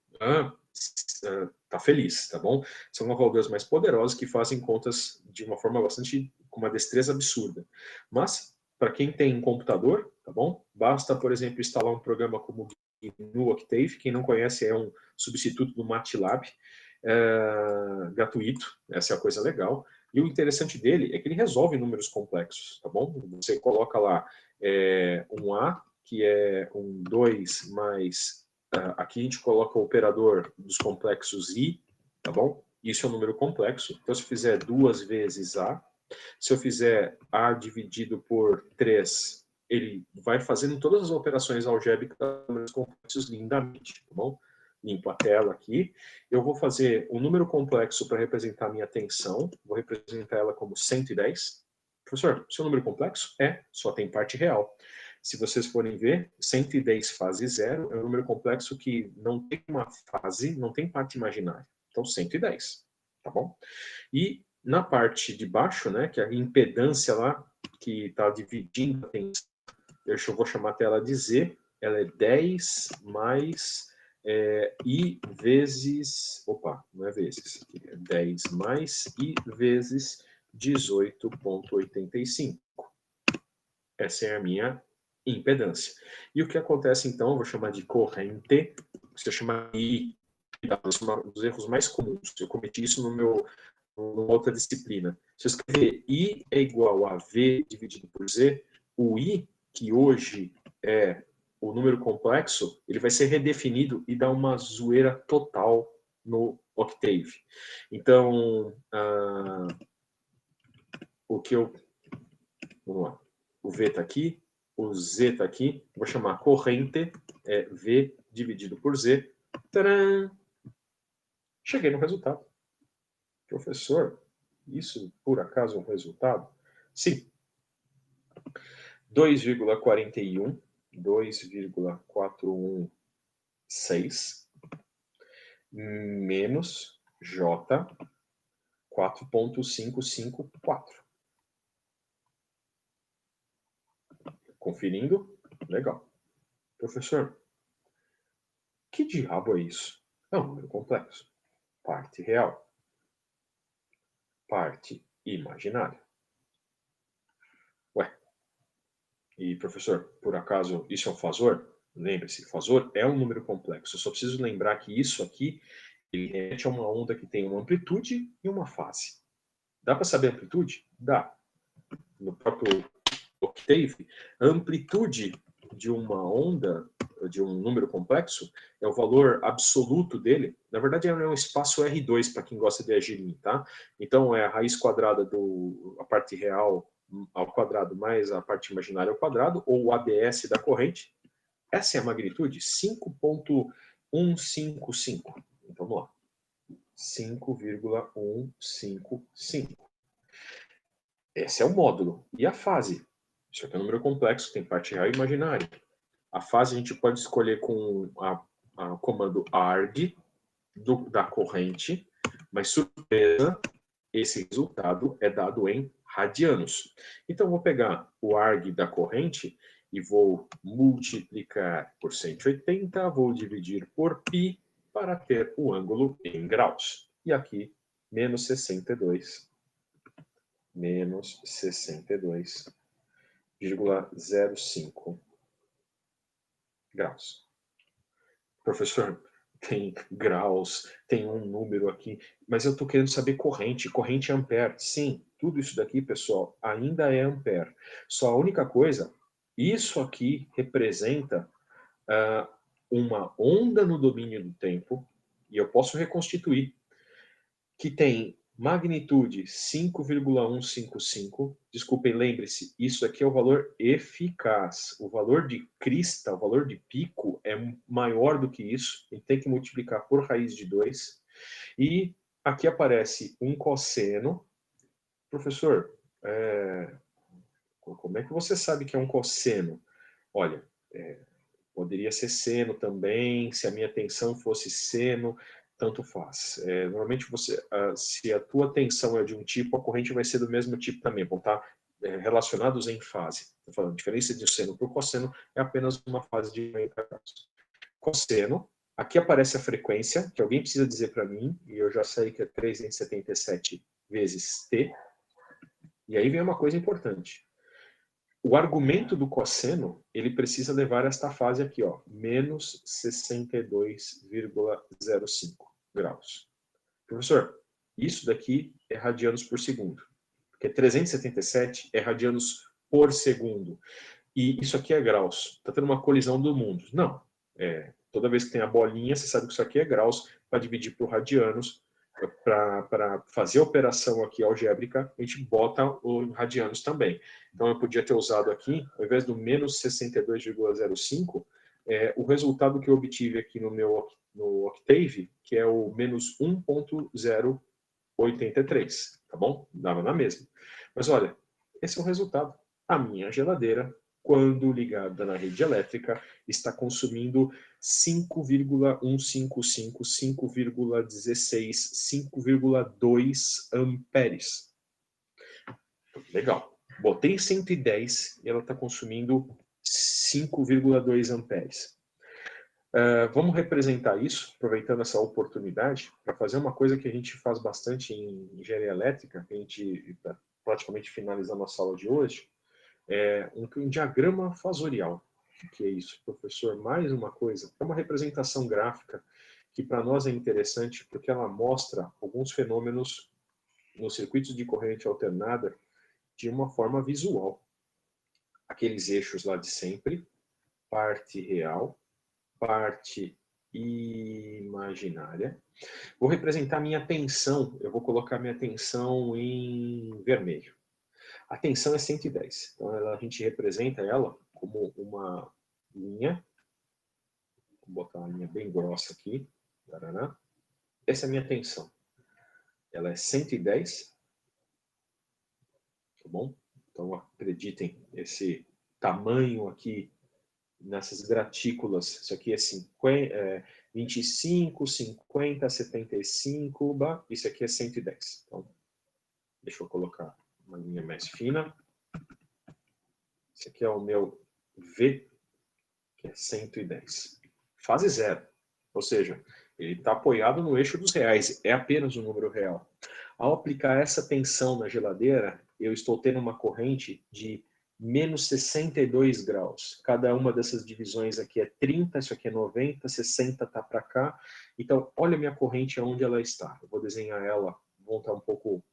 tá feliz, tá bom? São calculadoras mais poderosas que fazem contas de uma forma bastante, com uma destreza absurda. Mas, para quem tem um computador, tá bom? Basta, por exemplo, instalar um programa como o GNU Octave, quem não conhece é um substituto do MATLAB, gratuito, essa é a coisa legal. E o interessante dele é que ele resolve números complexos, tá bom? Você coloca lá um A, que é um 2 mais... aqui a gente coloca o operador dos complexos I, tá bom? Isso é um número complexo. Então, se eu fizer 2 vezes A, se eu fizer A dividido por 3, ele vai fazendo todas as operações algébricas números complexos lindamente, tá bom? Limpo a tela aqui. Eu vou fazer um número complexo para representar a minha tensão. Vou representar ela como 110. Professor, seu número complexo? Só tem parte real. Se vocês forem ver, 110 fase zero é um número complexo que não tem uma fase, não tem parte imaginária. Então, 110, tá bom? E na parte de baixo, né, que é a impedância lá, que está dividindo a tensão, eu vou chamar a tela de Z, ela é 10 mais I vezes... Opa, não é vezes. É 10 mais I vezes 18,85. Essa é a minha impedância. E o que acontece, então, eu vou chamar de corrente, você chama I, um dos erros mais comuns. Eu cometi isso numa outra disciplina. Se eu escrever I é igual a V dividido por Z, o I, que hoje é o número complexo, ele vai ser redefinido e dar uma zoeira total no Octave. Então, o que eu... Vamos lá. O V está aqui, o Z está aqui. Vou chamar corrente, V dividido por Z. Tcharam! Cheguei no resultado. Professor, isso por acaso é um resultado? Sim. 2,416 menos J 4,554. Conferindo? Legal. Professor, que diabo é isso? É um número complexo. Parte real. Parte imaginária. Ué. E, professor, por acaso isso é um fasor? Lembre-se, fasor é um número complexo. Eu só preciso lembrar que isso aqui ele remete a uma onda que tem uma amplitude e uma fase. Dá para saber a amplitude? Dá. No próprio Octave, a amplitude de uma onda, de um número complexo, é o valor absoluto dele. Na verdade, é um espaço R2, para quem gosta de agir, tá? Então, é a raiz quadrada a parte real ao quadrado mais a parte imaginária ao quadrado, ou o ADS da corrente. Essa é a magnitude, 5,155. Então, vamos lá. 5,155. Esse é o módulo. E a fase? Isso aqui é um número complexo, tem parte real e imaginária. A fase a gente pode escolher com o comando arg da corrente, mas surpresa, esse resultado é dado em radianos. Então, eu vou pegar o arg da corrente e vou multiplicar por 180, vou dividir por π para ter o ângulo em graus. E aqui, menos 62. Menos 62,05 graus. Professor, tem graus, tem um número aqui, mas eu estou querendo saber corrente. Corrente é ampere. Sim, tudo isso daqui, pessoal, ainda é ampere. Só a única coisa, isso aqui representa uma onda no domínio do tempo, e eu posso reconstituir, que tem magnitude 5,155. Desculpem, lembre-se, isso aqui é o valor eficaz. O valor de crista, o valor de pico, é maior do que isso. A gente tem que multiplicar por raiz de 2. E aqui aparece um cosseno. Professor, como é que você sabe que é um cosseno? Olha, poderia ser seno também, se a minha tensão fosse seno, tanto faz. Normalmente, se a tua tensão é de um tipo, a corrente vai ser do mesmo tipo também, vão estar relacionados em fase. Estou falando, a diferença de seno para o cosseno é apenas uma fase de 90 graus. Cosseno, aqui aparece a frequência, que alguém precisa dizer para mim, e eu já sei que é 377 vezes t. E aí vem uma coisa importante. O argumento do cosseno, ele precisa levar esta fase aqui, ó, menos 62,05 graus. Professor, Isso daqui é radianos por segundo. Porque 377 é radianos por segundo. E isso aqui é graus. Está tendo uma colisão do mundo. Não. Toda vez que tem a bolinha, você sabe que isso aqui é graus, para dividir por radianos, para fazer a operação aqui algébrica, a gente bota o radianos também. Então eu podia ter usado aqui, ao invés do menos 62,05, o resultado que eu obtive aqui no Octave, que é o menos 1.083, tá bom? Dava na mesma. Mas olha, esse é o resultado. A minha geladeira, quando ligada na rede elétrica, está consumindo 5,155, 5,16, 5,2 amperes. Legal. Botei 110 e ela está consumindo 5,2 amperes. Vamos representar isso, aproveitando essa oportunidade, para fazer uma coisa que a gente faz bastante em engenharia elétrica, que a gente está praticamente finalizando a sala de hoje, um diagrama fasorial. O que é isso, professor? Mais uma coisa, é uma representação gráfica que para nós é interessante porque ela mostra alguns fenômenos nos circuitos de corrente alternada de uma forma visual. Aqueles eixos lá de sempre, parte real, parte imaginária. Vou representar minha tensão, eu vou colocar minha tensão em vermelho. A tensão é 110, então a gente representa ela como uma linha, vou botar uma linha bem grossa aqui, tarará. Essa é a minha tensão, ela é 110, tá bom? Então acreditem, esse tamanho aqui nessas gratículas, isso aqui é 25, 50, 75, isso aqui é 110. Então, deixa eu colocar uma linha mais fina. Esse aqui é o meu V, que é 110. Fase zero, ou seja, ele está apoiado no eixo dos reais, é apenas um número real. Ao aplicar essa tensão na geladeira, eu estou tendo uma corrente de menos 62 graus. Cada uma dessas divisões aqui é 30, isso aqui é 90, 60 está para cá. Então, olha a minha corrente onde ela está. Eu vou desenhar ela, vou estar um pouco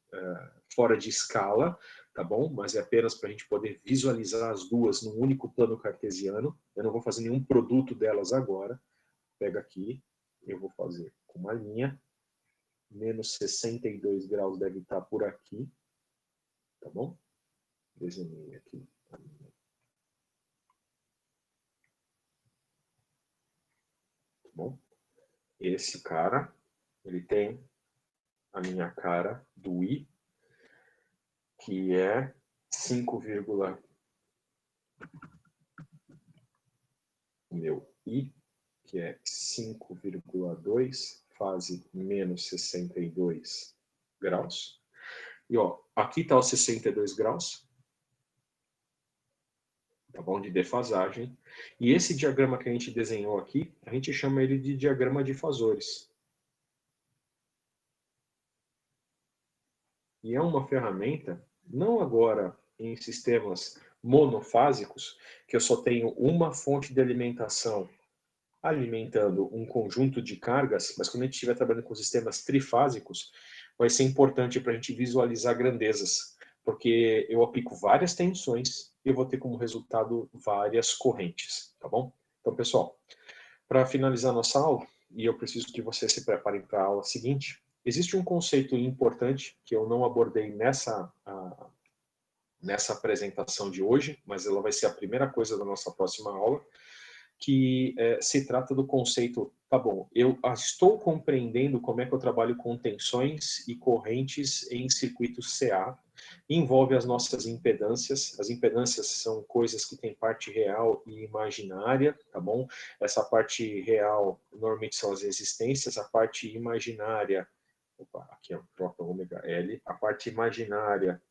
fora de escala, tá bom? Mas é apenas para a gente poder visualizar as duas num único plano cartesiano. Eu não vou fazer nenhum produto delas agora. Pega aqui, eu vou fazer com uma linha. Menos 62 graus deve estar por aqui, tá bom? Desenhei aqui. Tá bom? Esse cara, ele tem a minha cara do I, que é 5, o meu I, que é 5,2, fase menos 62 graus. E ó, aqui está os 62 graus, tá bom? De defasagem. E esse diagrama que a gente desenhou aqui, a gente chama ele de diagrama de fasores. E é uma ferramenta, não agora em sistemas monofásicos, que eu só tenho uma fonte de alimentação alimentando um conjunto de cargas, mas quando a gente estiver trabalhando com sistemas trifásicos, vai ser importante para a gente visualizar grandezas, porque eu aplico várias tensões e eu vou ter como resultado várias correntes, tá bom? Então, pessoal, para finalizar nossa aula, e eu preciso que vocês se preparem para a aula seguinte, existe um conceito importante que eu não abordei nessa apresentação de hoje, mas ela vai ser a primeira coisa da nossa próxima aula, que se trata do conceito, tá bom, eu estou compreendendo como é que eu trabalho com tensões e correntes em circuitos CA, envolve as nossas impedâncias. As impedâncias são coisas que têm parte real e imaginária, tá bom? Essa parte real normalmente são as resistências, a parte imaginária, aqui é o próprio ômega L, a parte imaginária,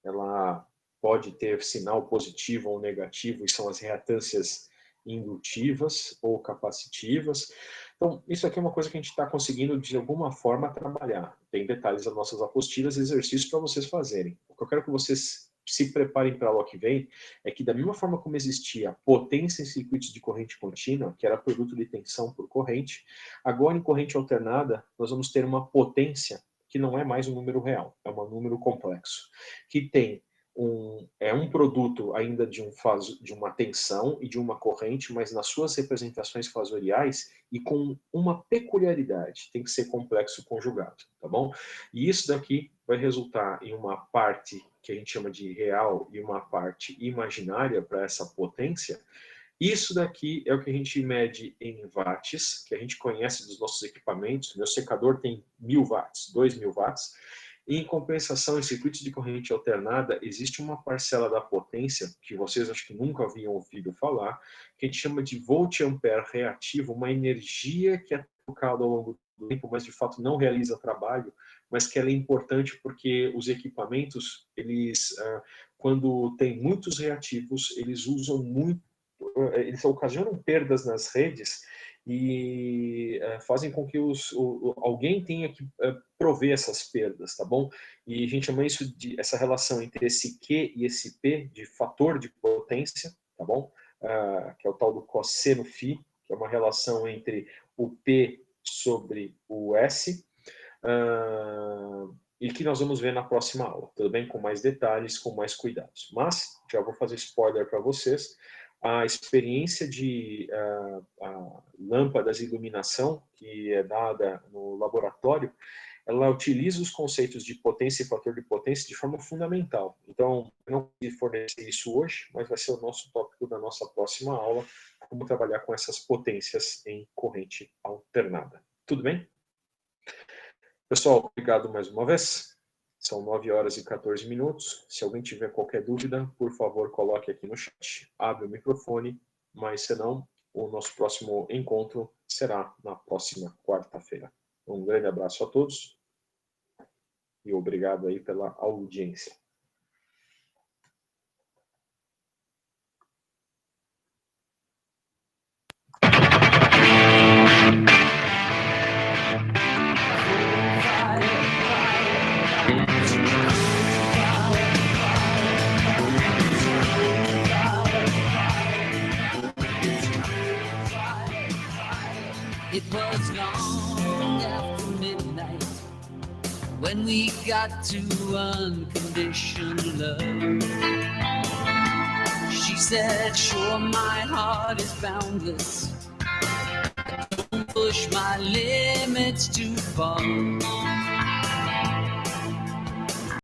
ela pode ter sinal positivo ou negativo, e são as reatâncias indutivas ou capacitivas. Então, isso aqui é uma coisa que a gente está conseguindo, de alguma forma, trabalhar. Tem detalhes das nossas apostilas e exercícios para vocês fazerem. O que eu quero que vocês se preparem para a aula que vem é que, da mesma forma como existia potência em circuitos de corrente contínua, que era produto de tensão por corrente, agora em corrente alternada, nós vamos ter uma potência que não é mais um número real, é um número complexo, que tem um produto ainda de uma tensão e de uma corrente, mas nas suas representações fasoriais e com uma peculiaridade, tem que ser complexo conjugado, tá bom? E isso daqui vai resultar em uma parte que a gente chama de real e uma parte imaginária para essa potência. Isso daqui é o que a gente mede em watts, que a gente conhece dos nossos equipamentos. Meu secador tem 1000 watts, 2000 watts. Em compensação, em circuitos de corrente alternada, existe uma parcela da potência, que vocês acho que nunca haviam ouvido falar, que a gente chama de volt-ampere reativo, uma energia que é trocada ao longo do tempo, mas de fato não realiza trabalho, mas que ela é importante porque os equipamentos, eles, quando tem muitos reativos, eles ocasionam perdas nas redes e fazem com que alguém tenha que prover essas perdas, tá bom? E a gente chama isso de essa relação entre esse Q e esse P de fator de potência, tá bom? Que é o tal do cosseno φ, que é uma relação entre o P sobre o S, e que nós vamos ver na próxima aula, tudo bem? Com mais detalhes, com mais cuidados. Mas, já vou fazer spoiler para vocês, a experiência de lâmpadas de iluminação que é dada no laboratório, ela utiliza os conceitos de potência e fator de potência de forma fundamental. Então, eu não vou fornecer isso hoje, mas vai ser o nosso tópico da nossa próxima aula, como trabalhar com essas potências em corrente alternada. Tudo bem? Pessoal, obrigado mais uma vez. São 9 horas e 14 minutos. Se alguém tiver qualquer dúvida, por favor, coloque aqui no chat. Abre o microfone, mas senão, o nosso próximo encontro será na próxima quarta-feira. Um grande abraço a todos e obrigado aí pela audiência. It was long after midnight when we got to unconditional love. She said, sure, my heart is boundless. Don't push my limits too far.